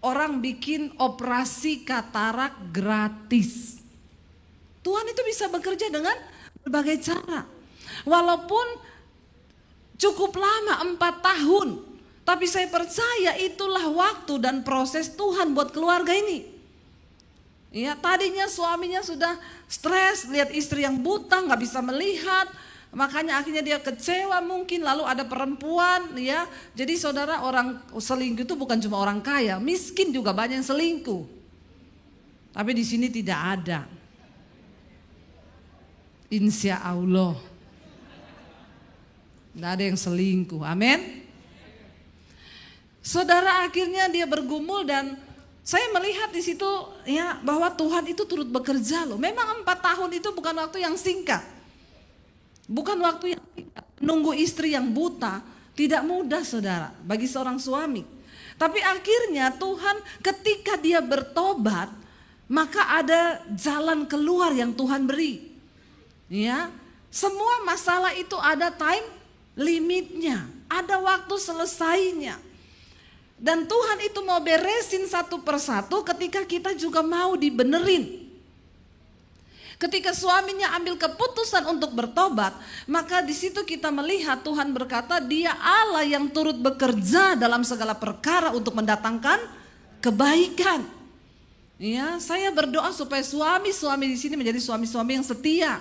orang bikin operasi katarak gratis. Tuhan itu bisa bekerja dengan berbagai cara. Walaupun cukup lama 4 tahun, tapi saya percaya itulah waktu dan proses Tuhan buat keluarga ini. Ya, tadinya suaminya sudah stres lihat istri yang buta, nggak bisa melihat, makanya akhirnya dia kecewa mungkin. Lalu ada perempuan, ya. Jadi saudara, orang selingkuh itu bukan cuma orang kaya, miskin juga banyak yang selingkuh. Tapi di sini tidak ada. Insya Allah nggak ada yang selingkuh, amin. Saudara, akhirnya dia bergumul dan saya melihat di situ ya bahwa Tuhan itu turut bekerja loh. Memang 4 tahun itu bukan waktu yang singkat, bukan waktu yang singkat. Nunggu istri yang buta tidak mudah saudara bagi seorang suami. Tapi akhirnya Tuhan ketika dia bertobat, maka ada jalan keluar yang Tuhan beri. Ya, semua masalah itu ada time limitnya, ada waktu selesainya. Dan Tuhan itu mau beresin satu persatu ketika kita juga mau dibenerin. Ketika suaminya ambil keputusan untuk bertobat, maka di situ kita melihat Tuhan berkata, Dia Allah yang turut bekerja dalam segala perkara untuk mendatangkan kebaikan. Ya, saya berdoa supaya suami-suami di sini menjadi suami-suami yang setia.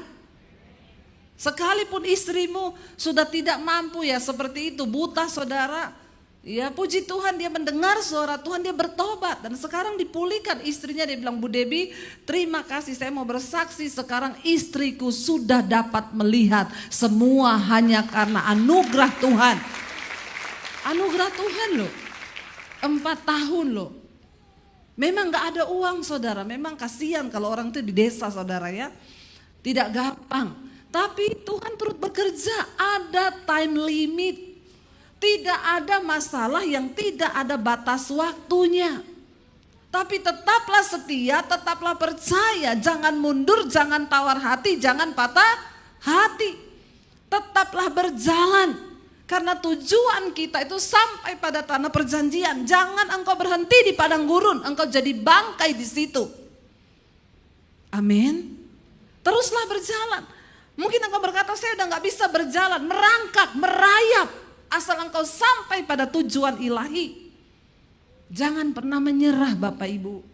Sekalipun istrimu sudah tidak mampu ya seperti itu, buta saudara, Ya puji Tuhan, dia mendengar suara Tuhan, dia bertobat dan sekarang dipulihkan istrinya. Dia bilang, Bu Debbie, terima kasih, saya mau bersaksi sekarang istriku sudah dapat melihat, semua hanya karena anugerah Tuhan. Anugerah Tuhan loh, 4 tahun loh. Memang gak ada uang saudara, memang kasihan kalau orang itu di desa saudara ya. Tidak gampang, tapi Tuhan turut bekerja, ada time limit. Tidak ada masalah yang tidak ada batas waktunya. Tapi tetaplah setia, tetaplah percaya, jangan mundur, jangan tawar hati, jangan patah hati. Tetaplah berjalan, karena tujuan kita itu sampai pada tanah perjanjian. Jangan engkau berhenti di padang gurun, engkau jadi bangkai di situ. Amin. Teruslah berjalan. Mungkin engkau berkata, saya udah gak bisa berjalan, merangkak, merayap. Asal engkau sampai pada tujuan ilahi. Jangan pernah menyerah Bapak Ibu.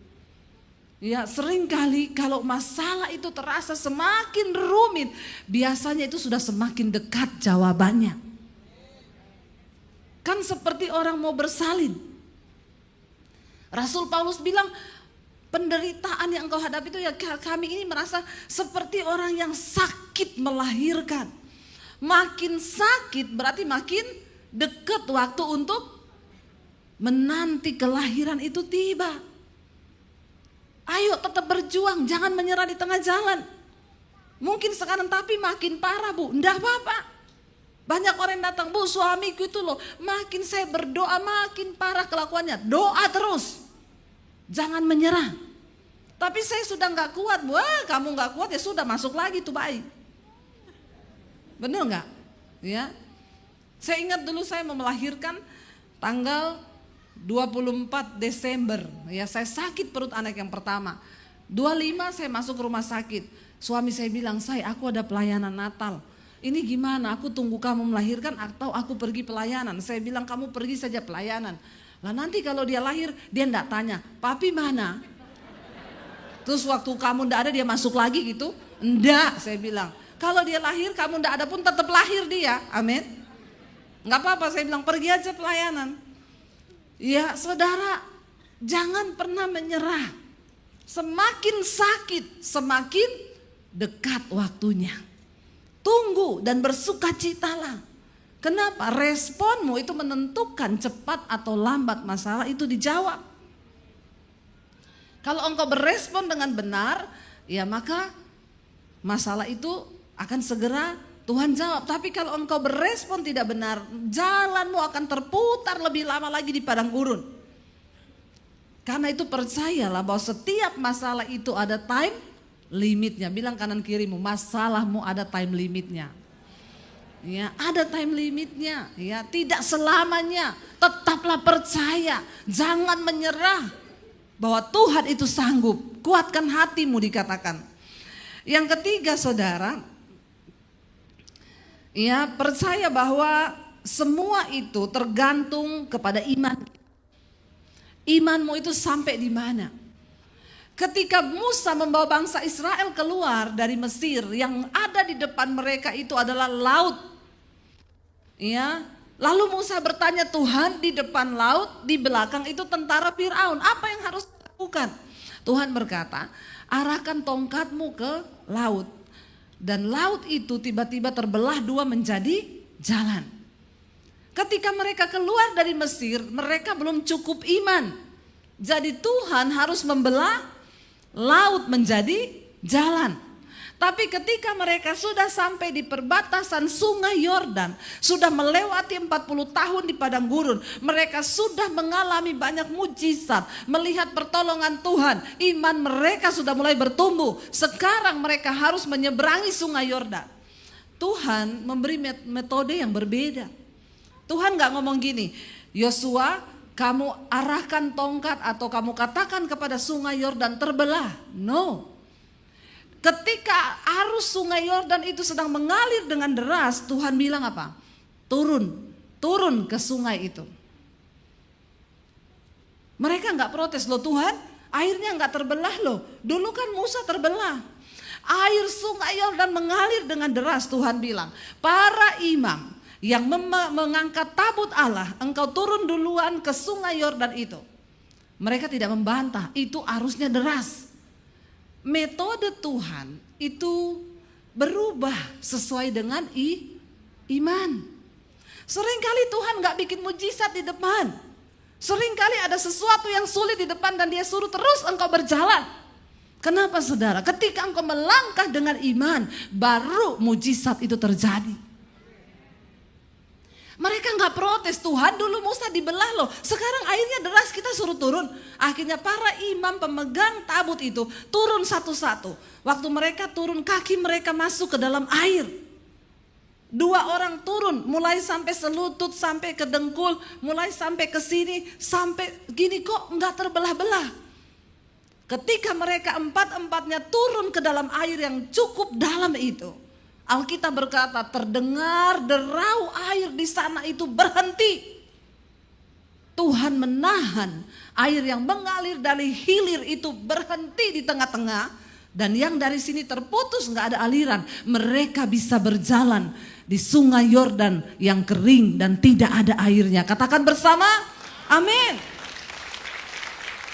Ya, seringkali kalau masalah itu terasa semakin rumit, biasanya itu sudah semakin dekat jawabannya. Kan seperti orang mau bersalin. Rasul Paulus bilang, penderitaan yang engkau hadapi itu ya, kami ini merasa seperti orang yang sakit melahirkan. Makin sakit berarti makin dekat waktu untuk menanti kelahiran itu tiba. Ayo tetap berjuang, jangan menyerah di tengah jalan. Mungkin sekarang tapi makin parah Bu, enggak apa-apa. Banyak orang yang datang, Bu suamiku itu loh, makin saya berdoa makin parah kelakuannya. Doa terus, jangan menyerah. Tapi saya sudah gak kuat, wah kamu gak kuat ya sudah masuk lagi tuh bayi. Benar nggak? Ya, saya ingat dulu saya mau melahirkan tanggal 24 Desember. Ya, saya sakit perut anak yang pertama. 25 saya masuk rumah sakit. Suami saya bilang, aku ada pelayanan Natal. Ini gimana? Aku tunggu kamu melahirkan atau aku pergi pelayanan? Saya bilang kamu pergi saja pelayanan. Lah nanti kalau dia lahir dia enggak tanya, papi mana? Terus waktu kamu enggak ada dia masuk lagi gitu? Enggak, saya bilang. Kalau dia lahir, kamu tidak ada pun tetap lahir dia. Amin. Nggak apa-apa, saya bilang pergi aja pelayanan. Ya saudara, jangan pernah menyerah. Semakin sakit, semakin dekat waktunya. Tunggu dan bersukacitalah. Kenapa? Responmu itu menentukan cepat atau lambat masalah itu dijawab. Kalau engkau berespon dengan benar, ya maka masalah itu akan segera Tuhan jawab. Tapi kalau engkau berespon tidak benar, jalanmu akan terputar lebih lama lagi di padang gurun. Karena itu percayalah bahwa setiap masalah itu ada time limitnya. Bilang kanan kirimu, masalahmu ada time limitnya. Ya, ada time limitnya. Ya, tidak selamanya. Tetaplah percaya, jangan menyerah bahwa Tuhan itu sanggup. Kuatkan hatimu dikatakan. Yang ketiga saudara, ya percaya bahwa semua itu tergantung kepada iman. Imanmu itu sampai di mana? Ketika Musa membawa bangsa Israel keluar dari Mesir, yang ada di depan mereka itu adalah laut. Ya, lalu Musa bertanya, Tuhan di depan laut, di belakang itu tentara Firaun. Apa yang harus dilakukan? Tuhan berkata, arahkan tongkatmu ke laut. Dan laut itu tiba-tiba terbelah dua menjadi jalan. Ketika mereka keluar dari Mesir, mereka belum cukup iman. Jadi Tuhan harus membelah laut menjadi jalan. Tapi ketika mereka sudah sampai di perbatasan sungai Yordan, sudah melewati 40 tahun di padang gurun, mereka sudah mengalami banyak mujizat, melihat pertolongan Tuhan, iman mereka sudah mulai bertumbuh. Sekarang mereka harus menyeberangi sungai Yordan. Tuhan memberi metode yang berbeda. Tuhan gak ngomong gini, Yosua kamu arahkan tongkat atau kamu katakan kepada sungai Yordan terbelah. No. Ketika arus sungai Yordan itu sedang mengalir dengan deras, Tuhan bilang apa? Turun ke sungai itu. Mereka gak protes, loh Tuhan airnya gak terbelah loh. Dulu kan Musa terbelah. Air sungai Yordan mengalir dengan deras. Tuhan bilang, para imam yang mengangkat tabut Allah, engkau turun duluan ke sungai Yordan itu. Mereka tidak membantah, itu arusnya deras. Metode Tuhan itu berubah sesuai dengan iman. Seringkali Tuhan gak bikin mujizat di depan. Seringkali ada sesuatu yang sulit di depan dan dia suruh terus engkau berjalan. Kenapa saudara? Ketika engkau melangkah dengan iman, baru mujizat itu terjadi. Mereka nggak protes, Tuhan dulu Musa dibelah loh, sekarang airnya deras kita suruh turun. Akhirnya para imam pemegang tabut itu turun satu-satu. Waktu mereka turun, kaki mereka masuk ke dalam air. 2 orang turun, mulai sampai selutut, sampai ke dengkul, mulai sampai ke sini, sampai gini kok nggak terbelah-belah. Ketika mereka empat-empatnya turun ke dalam air yang cukup dalam itu, Alkitab berkata terdengar derau air di sana itu berhenti. Tuhan menahan air yang mengalir dari hilir itu berhenti di tengah-tengah. Dan yang dari sini terputus, gak ada aliran. Mereka bisa berjalan di sungai Yordan yang kering dan tidak ada airnya. Katakan bersama, amin.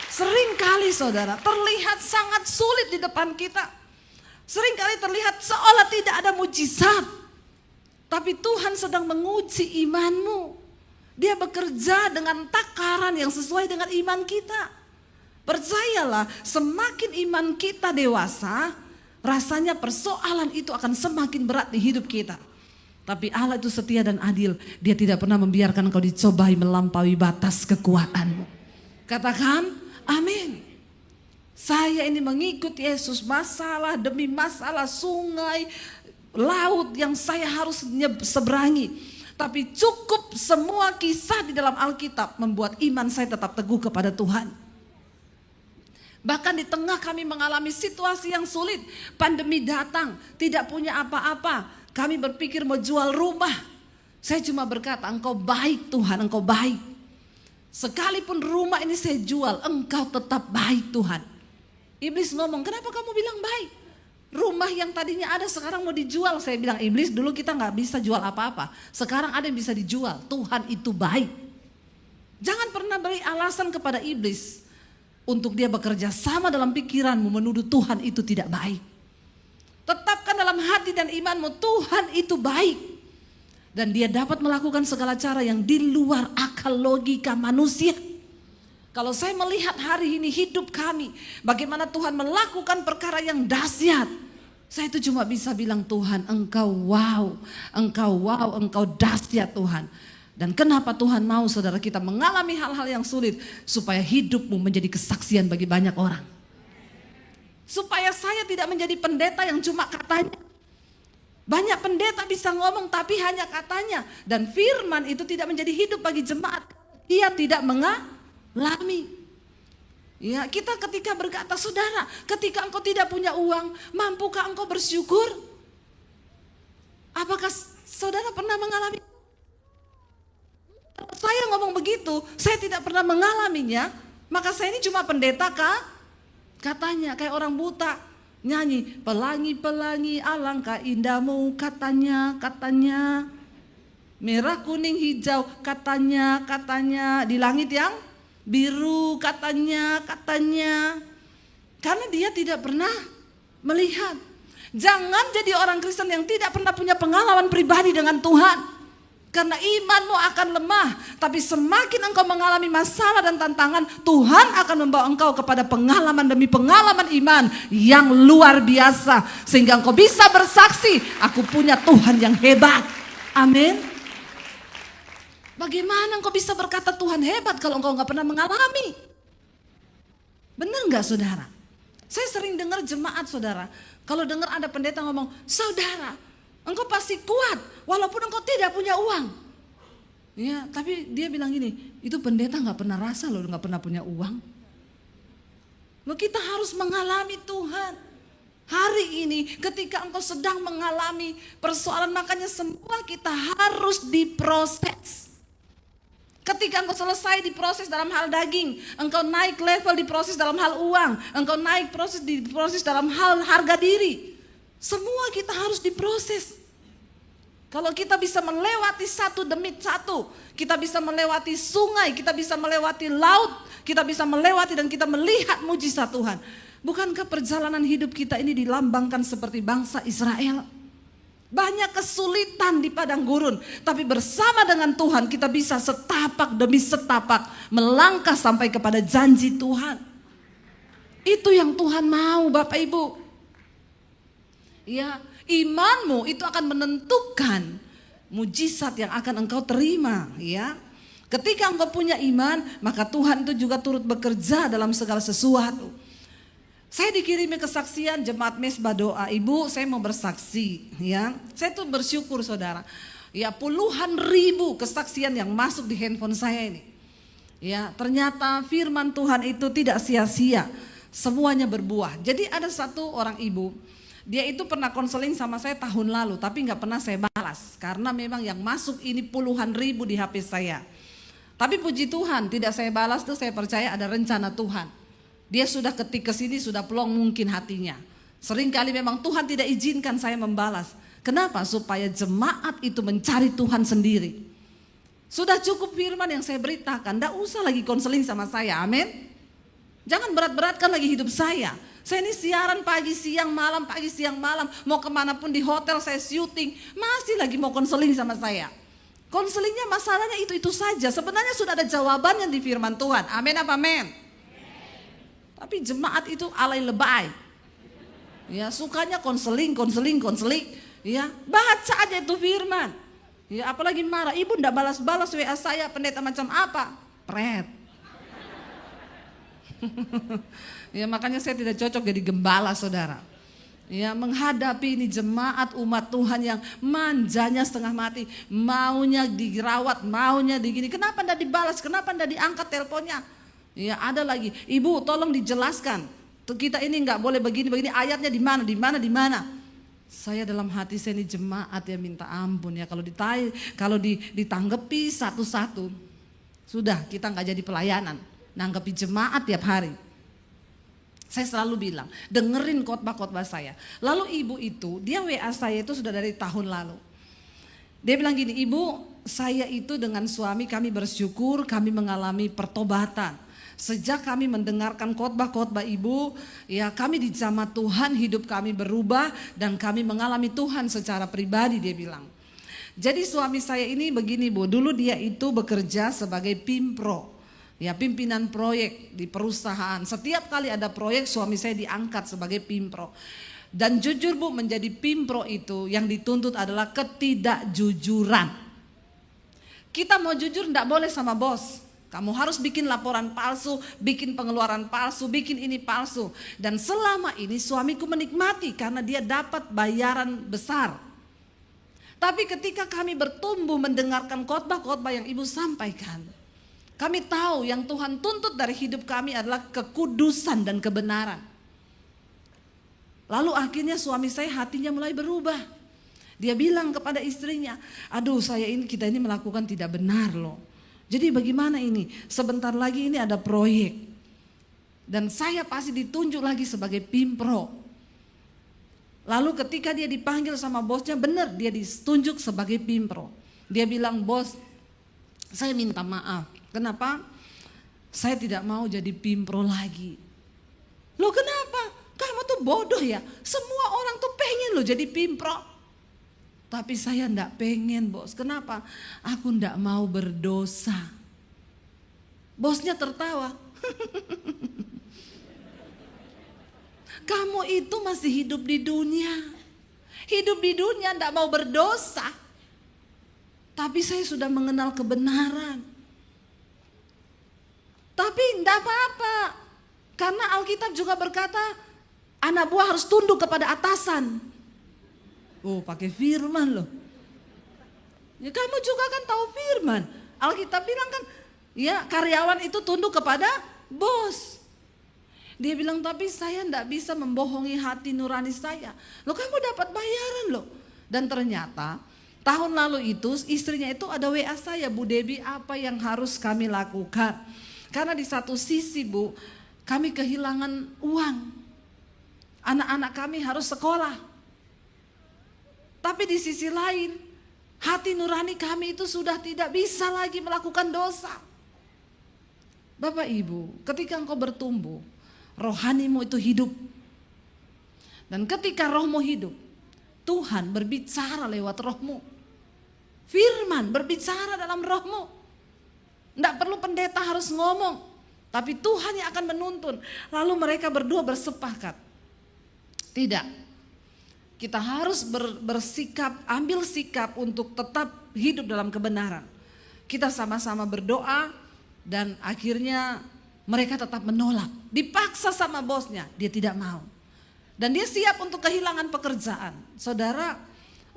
Seringkali saudara terlihat sangat sulit di depan kita. Seringkali terlihat seolah tidak ada mujizat. Tapi Tuhan sedang menguji imanmu. Dia bekerja dengan takaran yang sesuai dengan iman kita. Percayalah, semakin iman kita dewasa, rasanya persoalan itu akan semakin berat di hidup kita. Tapi Allah itu setia dan adil. Dia tidak pernah membiarkan kau dicobai melampaui batas kekuatanmu. Katakan, amin. Saya ini mengikut Yesus, masalah demi masalah, sungai, laut yang saya harus seberangi. Tapi cukup semua kisah di dalam Alkitab membuat iman saya tetap teguh kepada Tuhan. Bahkan di tengah kami mengalami situasi yang sulit, pandemi datang, tidak punya apa-apa. Kami berpikir mau jual rumah. Saya cuma berkata, engkau baik Tuhan, engkau baik. Sekalipun rumah ini saya jual, engkau tetap baik Tuhan. Iblis ngomong, kenapa kamu bilang baik? Rumah yang tadinya ada sekarang mau dijual. Saya bilang, iblis dulu kita gak bisa jual apa-apa. Sekarang ada yang bisa dijual. Tuhan itu baik. Jangan pernah beri alasan kepada iblis untuk dia bekerja sama dalam pikiranmu menuduh Tuhan itu tidak baik. Tetapkan dalam hati dan imanmu, Tuhan itu baik. Dan dia dapat melakukan segala cara yang di luar akal logika manusia. Kalau saya melihat hari ini hidup kami, bagaimana Tuhan melakukan perkara yang dahsyat, saya itu cuma bisa bilang, Tuhan engkau wow, engkau dahsyat Tuhan. Dan kenapa Tuhan mau saudara kita mengalami hal-hal yang sulit, supaya hidupmu menjadi kesaksian bagi banyak orang. Supaya saya tidak menjadi pendeta yang cuma katanya. Banyak pendeta bisa ngomong tapi hanya katanya. Dan firman itu tidak menjadi hidup bagi jemaat. Ia tidak mengalami. Ya, kita ketika berkata, saudara, ketika engkau tidak punya uang, mampukah engkau bersyukur? Apakah saudara pernah mengalami? Saya ngomong begitu, saya tidak pernah mengalaminya, maka saya ini cuma pendeta kah? Katanya kayak orang buta nyanyi, pelangi-pelangi alangkah indahmu, katanya. Merah, kuning, hijau, katanya, di langit yang biru, katanya. Karena dia tidak pernah melihat. Jangan jadi orang Kristen yang tidak pernah punya pengalaman pribadi dengan Tuhan. Karena imanmu akan lemah. Tapi semakin engkau mengalami masalah dan tantangan, Tuhan akan membawa engkau kepada pengalaman demi pengalaman iman yang luar biasa. Sehingga engkau bisa bersaksi, aku punya Tuhan yang hebat. Amin. Bagaimana engkau bisa berkata Tuhan hebat kalau engkau gak pernah mengalami? Benar gak saudara? Saya sering dengar jemaat saudara, kalau dengar ada pendeta ngomong, saudara, engkau pasti kuat walaupun engkau tidak punya uang. Ya, tapi dia bilang gini, itu pendeta gak pernah rasa loh gak pernah punya uang. Loh, kita harus mengalami Tuhan. Hari ini ketika engkau sedang mengalami persoalan, makanya semua kita harus diproses. Ketika engkau selesai diproses dalam hal daging, engkau naik level diproses dalam hal uang, engkau naik diproses dalam hal harga diri. Semua kita harus diproses. Kalau kita bisa melewati satu demi satu, kita bisa melewati sungai, kita bisa melewati laut, kita bisa melewati dan kita melihat mujizat Tuhan. Bukankah perjalanan hidup kita ini dilambangkan seperti bangsa Israel? Banyak kesulitan di padang gurun, tapi bersama dengan Tuhan kita bisa setapak demi setapak melangkah sampai kepada janji Tuhan. Itu yang Tuhan mau, Bapak Ibu. Ya, imanmu itu akan menentukan mujizat yang akan engkau terima, ya. Ketika engkau punya iman, maka Tuhan itu juga turut bekerja dalam segala sesuatu. Saya dikirimi kesaksian jemaat Mesbah Doa, Ibu, saya mau bersaksi, ya. Saya tuh bersyukur, saudara. Ya, puluhan ribu kesaksian yang masuk di handphone saya ini. Ya, ternyata firman Tuhan itu tidak sia-sia, semuanya berbuah. Jadi ada satu orang ibu, dia itu pernah konseling sama saya tahun lalu, tapi nggak pernah saya balas karena memang yang masuk ini puluhan ribu di HP saya. Tapi puji Tuhan, tidak saya balas tuh, saya percaya ada rencana Tuhan. Dia sudah ketik ke sini, sudah plong mungkin hatinya. Seringkali memang Tuhan tidak izinkan saya membalas. Kenapa? Supaya jemaat itu mencari Tuhan sendiri. Sudah cukup firman yang saya beritakan, nggak usah lagi konseling sama saya, amin. Jangan berat-beratkan lagi hidup saya. Saya ini siaran pagi, siang, malam, pagi, siang, malam. Mau kemanapun di hotel saya syuting. Masih lagi mau konseling sama saya. Konselingnya masalahnya itu saja. Sebenarnya sudah ada jawabannya di firman Tuhan. Amin apa amin? Tapi jemaat itu alay lebay. Ya, sukanya konseling. Ya, baca aja itu firman. Ya, apalagi marah. Ibu ndak balas-balas WA saya, pendeta macam apa? Pret. Ya, makanya saya tidak cocok jadi gembala, saudara. Ya, menghadapi ini jemaat umat Tuhan yang manjanya setengah mati, maunya dirawat, maunya digini. Kenapa enggak dibalas? Kenapa enggak diangkat teleponnya? Ya, ada lagi, Ibu tolong dijelaskan. Kita ini enggak boleh begini, ayatnya di mana? Saya dalam hati saya ini jemaat ya, minta ampun ya, kalau ditanggapi satu-satu, sudah kita enggak jadi pelayanan. Nanggapi jemaat tiap hari. Saya selalu bilang, dengerin khotbah-khotbah saya. Lalu ibu itu, dia WA saya itu sudah dari tahun lalu. Dia bilang gini, Ibu, saya itu dengan suami kami bersyukur, kami mengalami pertobatan. Sejak kami mendengarkan khotbah-khotbah Ibu, ya kami dijamah Tuhan, hidup kami berubah dan kami mengalami Tuhan secara pribadi, dia bilang. Jadi suami saya ini begini, Bu, dulu dia itu bekerja sebagai pimpro. Ya, pimpinan proyek di perusahaan. Setiap kali ada proyek suami saya diangkat sebagai pimpro. Dan jujur, Bu, menjadi pimpro itu yang dituntut adalah ketidakjujuran. Kita mau jujur enggak boleh sama bos. Kamu harus bikin laporan palsu, bikin pengeluaran palsu, bikin ini palsu. Dan selama ini suamiku menikmati karena dia dapat bayaran besar. Tapi ketika kami bertumbuh mendengarkan khotbah-khotbah yang Ibu sampaikan, kami tahu yang Tuhan tuntut dari hidup kami adalah kekudusan dan kebenaran. Lalu akhirnya suami saya hatinya mulai berubah. Dia bilang kepada istrinya, aduh kita ini melakukan tidak benar loh. Jadi bagaimana ini? Sebentar lagi ini ada proyek. Dan saya pasti ditunjuk lagi sebagai pimpro. Lalu ketika dia dipanggil sama bosnya, benar dia ditunjuk sebagai pimpro. Dia bilang, bos, saya minta maaf. Kenapa? Saya tidak mau jadi pimpro lagi. Loh kenapa? Kamu tuh bodoh ya. Semua orang tuh pengen loh jadi pimpro. Tapi saya enggak pengen, bos. Kenapa? Aku enggak mau berdosa. Bosnya tertawa. Kamu itu masih hidup di dunia. Hidup di dunia enggak mau berdosa. Tapi saya sudah mengenal kebenaran. Tapi enggak apa-apa. Karena Alkitab juga berkata, anak buah harus tunduk kepada atasan. Oh, pakai firman loh. Ya, kamu juga kan tahu firman. Alkitab bilang kan, ya karyawan itu tunduk kepada bos. Dia bilang, tapi saya enggak bisa membohongi hati nurani saya. Loh, kamu dapat bayaran loh. Dan ternyata tahun lalu itu istrinya itu ada WA saya, Bu Debbie, apa yang harus kami lakukan? Karena di satu sisi, Bu, kami kehilangan uang. Anak-anak kami harus sekolah. Tapi di sisi lain, Hati nurani kami itu sudah tidak bisa lagi melakukan dosa. Bapak Ibu, ketika engkau bertumbuh, rohanimu itu hidup. Dan ketika rohmu hidup, Tuhan berbicara lewat rohmu. Firman berbicara dalam rohmu. Tidak perlu pendeta harus ngomong, tapi Tuhan yang akan menuntun. Lalu mereka berdua bersepakat. Tidak, kita harus bersikap, ambil sikap untuk tetap hidup dalam kebenaran. Kita sama-sama berdoa dan akhirnya mereka tetap menolak. Dipaksa sama bosnya, dia tidak mau. Dan dia siap untuk kehilangan pekerjaan. Saudara,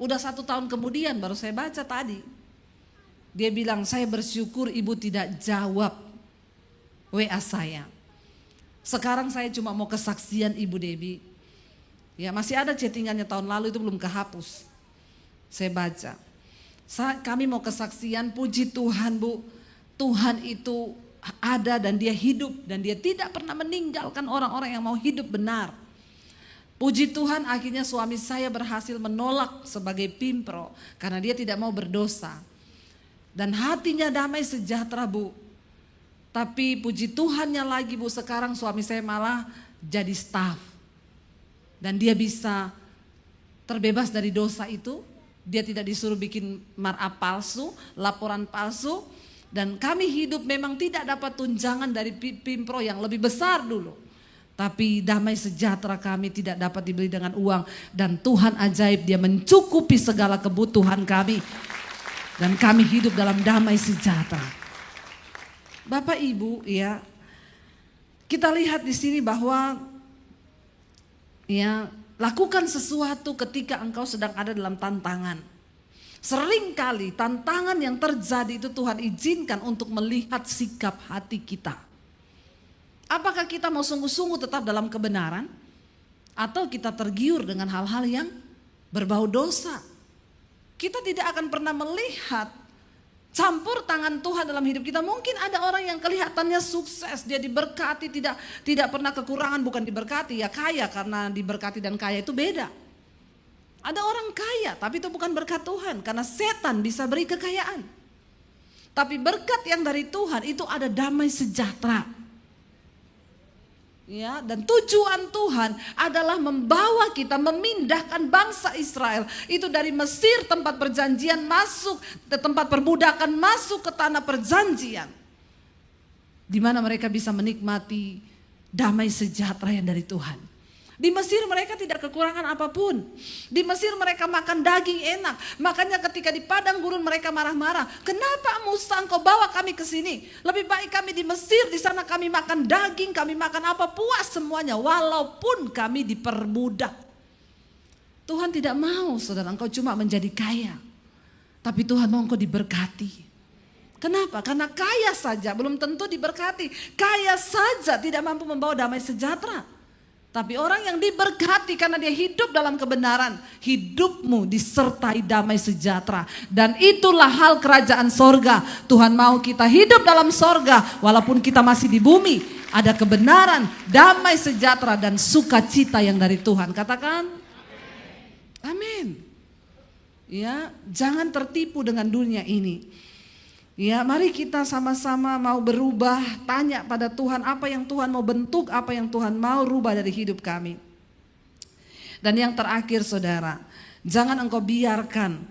udah 1 tahun kemudian baru saya baca tadi. Dia bilang, saya bersyukur ibu tidak jawab WA saya. Sekarang saya cuma mau kesaksian Ibu Debbie. Ya, masih ada chattingannya tahun lalu itu belum kehapus. Saya baca. Kami mau kesaksian, puji Tuhan Bu. Tuhan itu ada dan dia hidup. Dan dia tidak pernah meninggalkan orang-orang yang mau hidup benar. Puji Tuhan akhirnya suami saya berhasil menolak sebagai pimpro. Karena dia tidak mau berdosa. Dan hatinya damai sejahtera Bu. Tapi puji Tuhannya lagi Bu, sekarang suami saya malah jadi staf. Dan dia bisa terbebas dari dosa itu. Dia tidak disuruh bikin markup palsu, laporan palsu. Dan kami hidup memang tidak dapat tunjangan dari pimpro yang lebih besar dulu. Tapi damai sejahtera kami tidak dapat dibeli dengan uang. Dan Tuhan ajaib, dia mencukupi segala kebutuhan kami. Dan kami hidup dalam damai sejahtera. Bapak Ibu, ya, kita lihat di sini bahwa ya, lakukan sesuatu ketika engkau sedang ada dalam tantangan. Seringkali tantangan yang terjadi itu Tuhan izinkan untuk melihat sikap hati kita. Apakah kita mau sungguh-sungguh tetap dalam kebenaran? Atau kita tergiur dengan hal-hal yang berbau dosa? Kita tidak akan pernah melihat campur tangan Tuhan dalam hidup kita. Mungkin ada orang yang kelihatannya sukses, dia diberkati, tidak pernah kekurangan, bukan diberkati, ya kaya, karena diberkati dan kaya itu beda. Ada orang kaya, tapi itu bukan berkat Tuhan, karena setan bisa beri kekayaan. Tapi berkat yang dari Tuhan itu ada damai sejahtera. Ya, dan tujuan Tuhan adalah membawa kita, memindahkan bangsa Israel itu dari Mesir tempat perjanjian masuk ke tempat perbudakan, masuk ke tanah perjanjian, di mana mereka bisa menikmati damai sejahtera yang dari Tuhan. Di Mesir mereka tidak kekurangan apapun. Di Mesir mereka makan daging enak. Makanya ketika di padang gurun mereka marah-marah. Kenapa Musa engkau bawa kami ke sini? Lebih baik kami di Mesir, di sana kami makan daging, kami makan apa, puas semuanya. Walaupun kami diperbudak. Tuhan tidak mau saudara engkau cuma menjadi kaya. Tapi Tuhan mau engkau diberkati. Kenapa? Karena kaya saja belum tentu diberkati. Kaya saja tidak mampu membawa damai sejahtera. Tapi orang yang diberkati karena dia hidup dalam kebenaran, hidupmu disertai damai sejahtera. Dan itulah hal kerajaan sorga. Tuhan mau kita hidup dalam sorga walaupun kita masih di bumi. Ada kebenaran, damai sejahtera dan sukacita yang dari Tuhan. Katakan amin. Ya, jangan tertipu dengan dunia ini. Ya, mari kita sama-sama mau berubah, tanya pada Tuhan apa yang Tuhan mau bentuk, apa yang Tuhan mau rubah dari hidup kami. Dan yang terakhir saudara, jangan engkau biarkan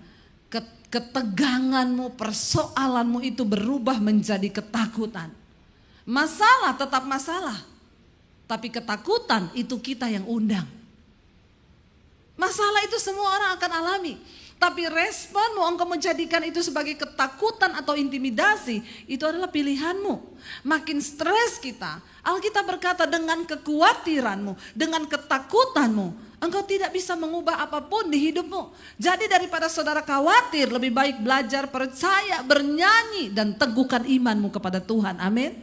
keteganganmu, persoalanmu itu berubah menjadi ketakutan. Masalah tetap masalah, tapi ketakutan itu kita yang undang. Masalah itu semua orang akan alami. Tapi responmu engkau menjadikan itu sebagai ketakutan atau intimidasi, itu adalah pilihanmu. Makin stres kita, Alkitab berkata dengan kekhawatiranmu, dengan ketakutanmu, engkau tidak bisa mengubah apapun di hidupmu. Jadi daripada saudara khawatir, lebih baik belajar percaya, bernyanyi, dan teguhkan imanmu kepada Tuhan. Amin.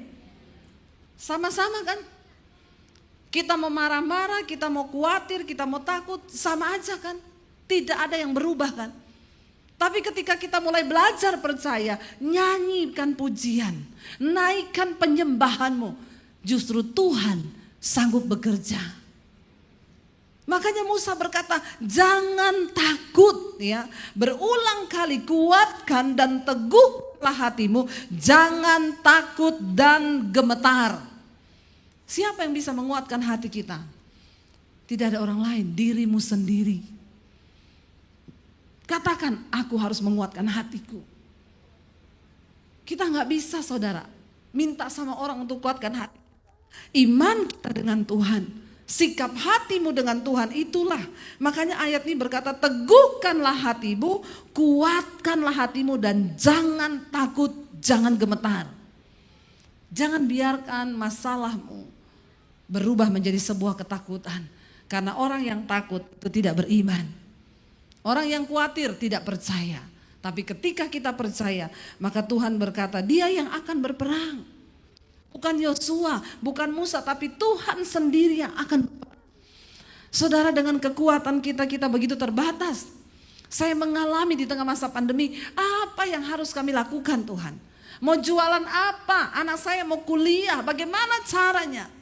Sama-sama kan? Kita mau marah-marah, kita mau khawatir, kita mau takut, sama aja kan? Tidak ada yang berubah kan? Tapi ketika kita mulai belajar percaya, nyanyikan pujian, naikkan penyembahanmu, justru Tuhan sanggup bekerja. Makanya Musa berkata, jangan takut ya. Berulang kali kuatkan dan teguhlah hatimu, jangan takut dan gemetar. Siapa yang bisa menguatkan hati kita? Tidak ada orang lain, dirimu sendiri. Katakan, aku harus menguatkan hatiku. Kita nggak bisa saudara, minta sama orang untuk kuatkan hati. Iman kita dengan Tuhan, sikap hatimu dengan Tuhan itulah. Makanya ayat ini berkata, teguhkanlah hatimu, kuatkanlah hatimu dan jangan takut, jangan gemetar. Jangan biarkan masalahmu berubah menjadi sebuah ketakutan. Karena orang yang takut itu tidak beriman. Orang yang khawatir tidak percaya. Tapi ketika kita percaya, maka Tuhan berkata, dia yang akan berperang. Bukan Yosua, bukan Musa, tapi Tuhan sendiri yang akan berperang. Saudara, dengan kekuatan kita begitu terbatas. Saya mengalami di tengah masa pandemi, apa yang harus kami lakukan Tuhan? Mau jualan apa? Anak saya mau kuliah, bagaimana caranya?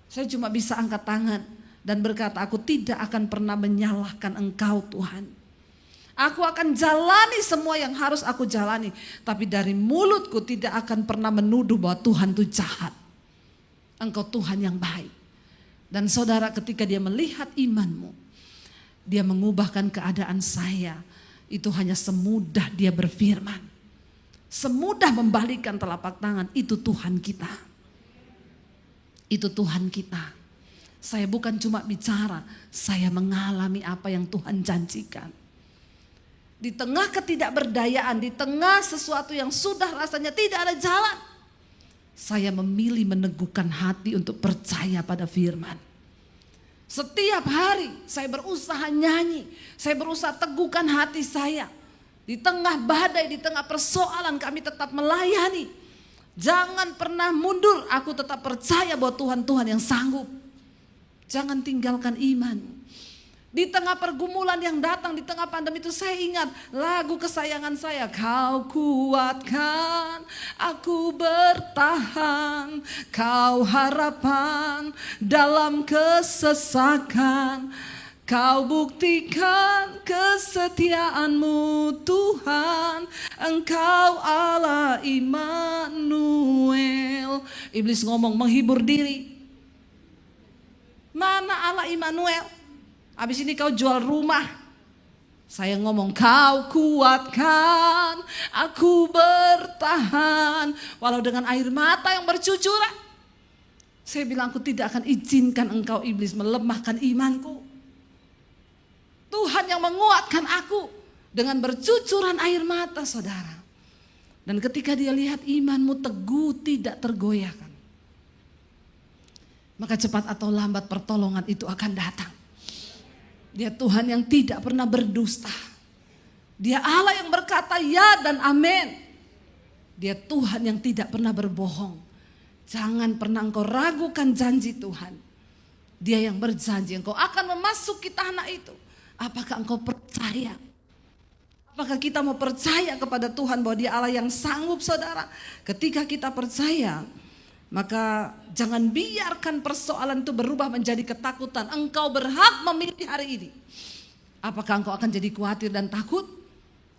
Saya cuma bisa angkat tangan dan berkata, aku tidak akan pernah menyalahkan Engkau Tuhan. Aku akan jalani semua yang harus aku jalani. Tapi dari mulutku tidak akan pernah menuduh bahwa Tuhan itu jahat. Engkau Tuhan yang baik. Dan saudara, ketika dia melihat imanmu, dia mengubahkan keadaan saya. Itu hanya semudah dia berfirman. Semudah membalikkan telapak tangan, itu Tuhan kita. Itu Tuhan kita. Saya bukan cuma bicara, saya mengalami apa yang Tuhan janjikan. Di tengah ketidakberdayaan, di tengah sesuatu yang sudah rasanya tidak ada jalan, saya memilih meneguhkan hati untuk percaya pada firman. Setiap hari saya berusaha nyanyi, saya berusaha teguhkan hati saya. Di tengah badai, di tengah persoalan kami tetap melayani. Jangan pernah mundur, aku tetap percaya bahwa Tuhan yang sanggup. Jangan tinggalkan iman. Di tengah pergumulan yang datang, di tengah pandemi itu saya ingat lagu kesayangan saya. Kau kuatkan, aku bertahan. Kau harapan dalam kesesakan. Kau buktikan kesetiaanmu Tuhan. Engkau Allah Immanuel. Iblis ngomong menghibur diri. Mana Allah Immanuel? Habis ini kau jual rumah. Saya ngomong, kau kuatkan, aku bertahan. Walau dengan air mata yang bercucuran. Saya bilang, aku tidak akan izinkan engkau iblis melemahkan imanku. Tuhan yang menguatkan aku dengan bercucuran air mata, saudara. Dan ketika dia lihat imanmu teguh, tidak tergoyahkan, maka cepat atau lambat pertolongan itu akan datang. Dia Tuhan yang tidak pernah berdusta. Dia Allah yang berkata ya dan amin. Dia Tuhan yang tidak pernah berbohong. Jangan pernah engkau ragukan janji Tuhan. Dia yang berjanji engkau akan memasuki tanah itu. Apakah engkau percaya? Apakah kita mau percaya kepada Tuhan bahwa dia Allah yang sanggup, saudara? Ketika kita percaya, maka jangan biarkan persoalan itu berubah menjadi ketakutan. Engkau berhak memilih hari ini. Apakah engkau akan jadi khawatir dan takut?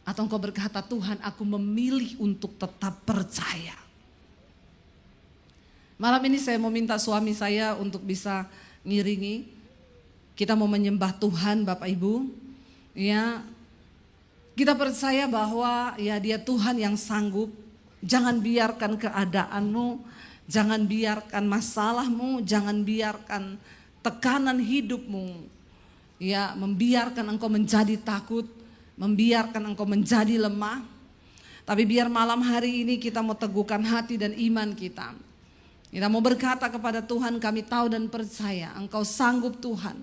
Atau engkau berkata, Tuhan, aku memilih untuk tetap percaya. Malam ini saya mau minta suami saya untuk bisa ngiringi. Kita mau menyembah Tuhan, Bapak Ibu. Ya, kita percaya bahwa ya dia Tuhan yang sanggup. Jangan biarkan keadaanmu, jangan biarkan masalahmu, jangan biarkan tekanan hidupmu ya membiarkan engkau menjadi takut, membiarkan engkau menjadi lemah. Tapi biar malam hari ini kita mau teguhkan hati dan iman kita. Kita mau berkata kepada Tuhan, kami tahu dan percaya engkau sanggup Tuhan,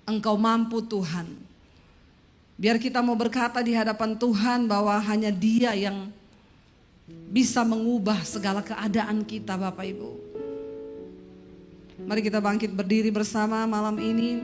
engkau mampu Tuhan. Biar kita mau berkata di hadapan Tuhan bahwa hanya Dia yang bisa mengubah segala keadaan kita, Bapak Ibu. Mari kita bangkit berdiri bersama malam ini.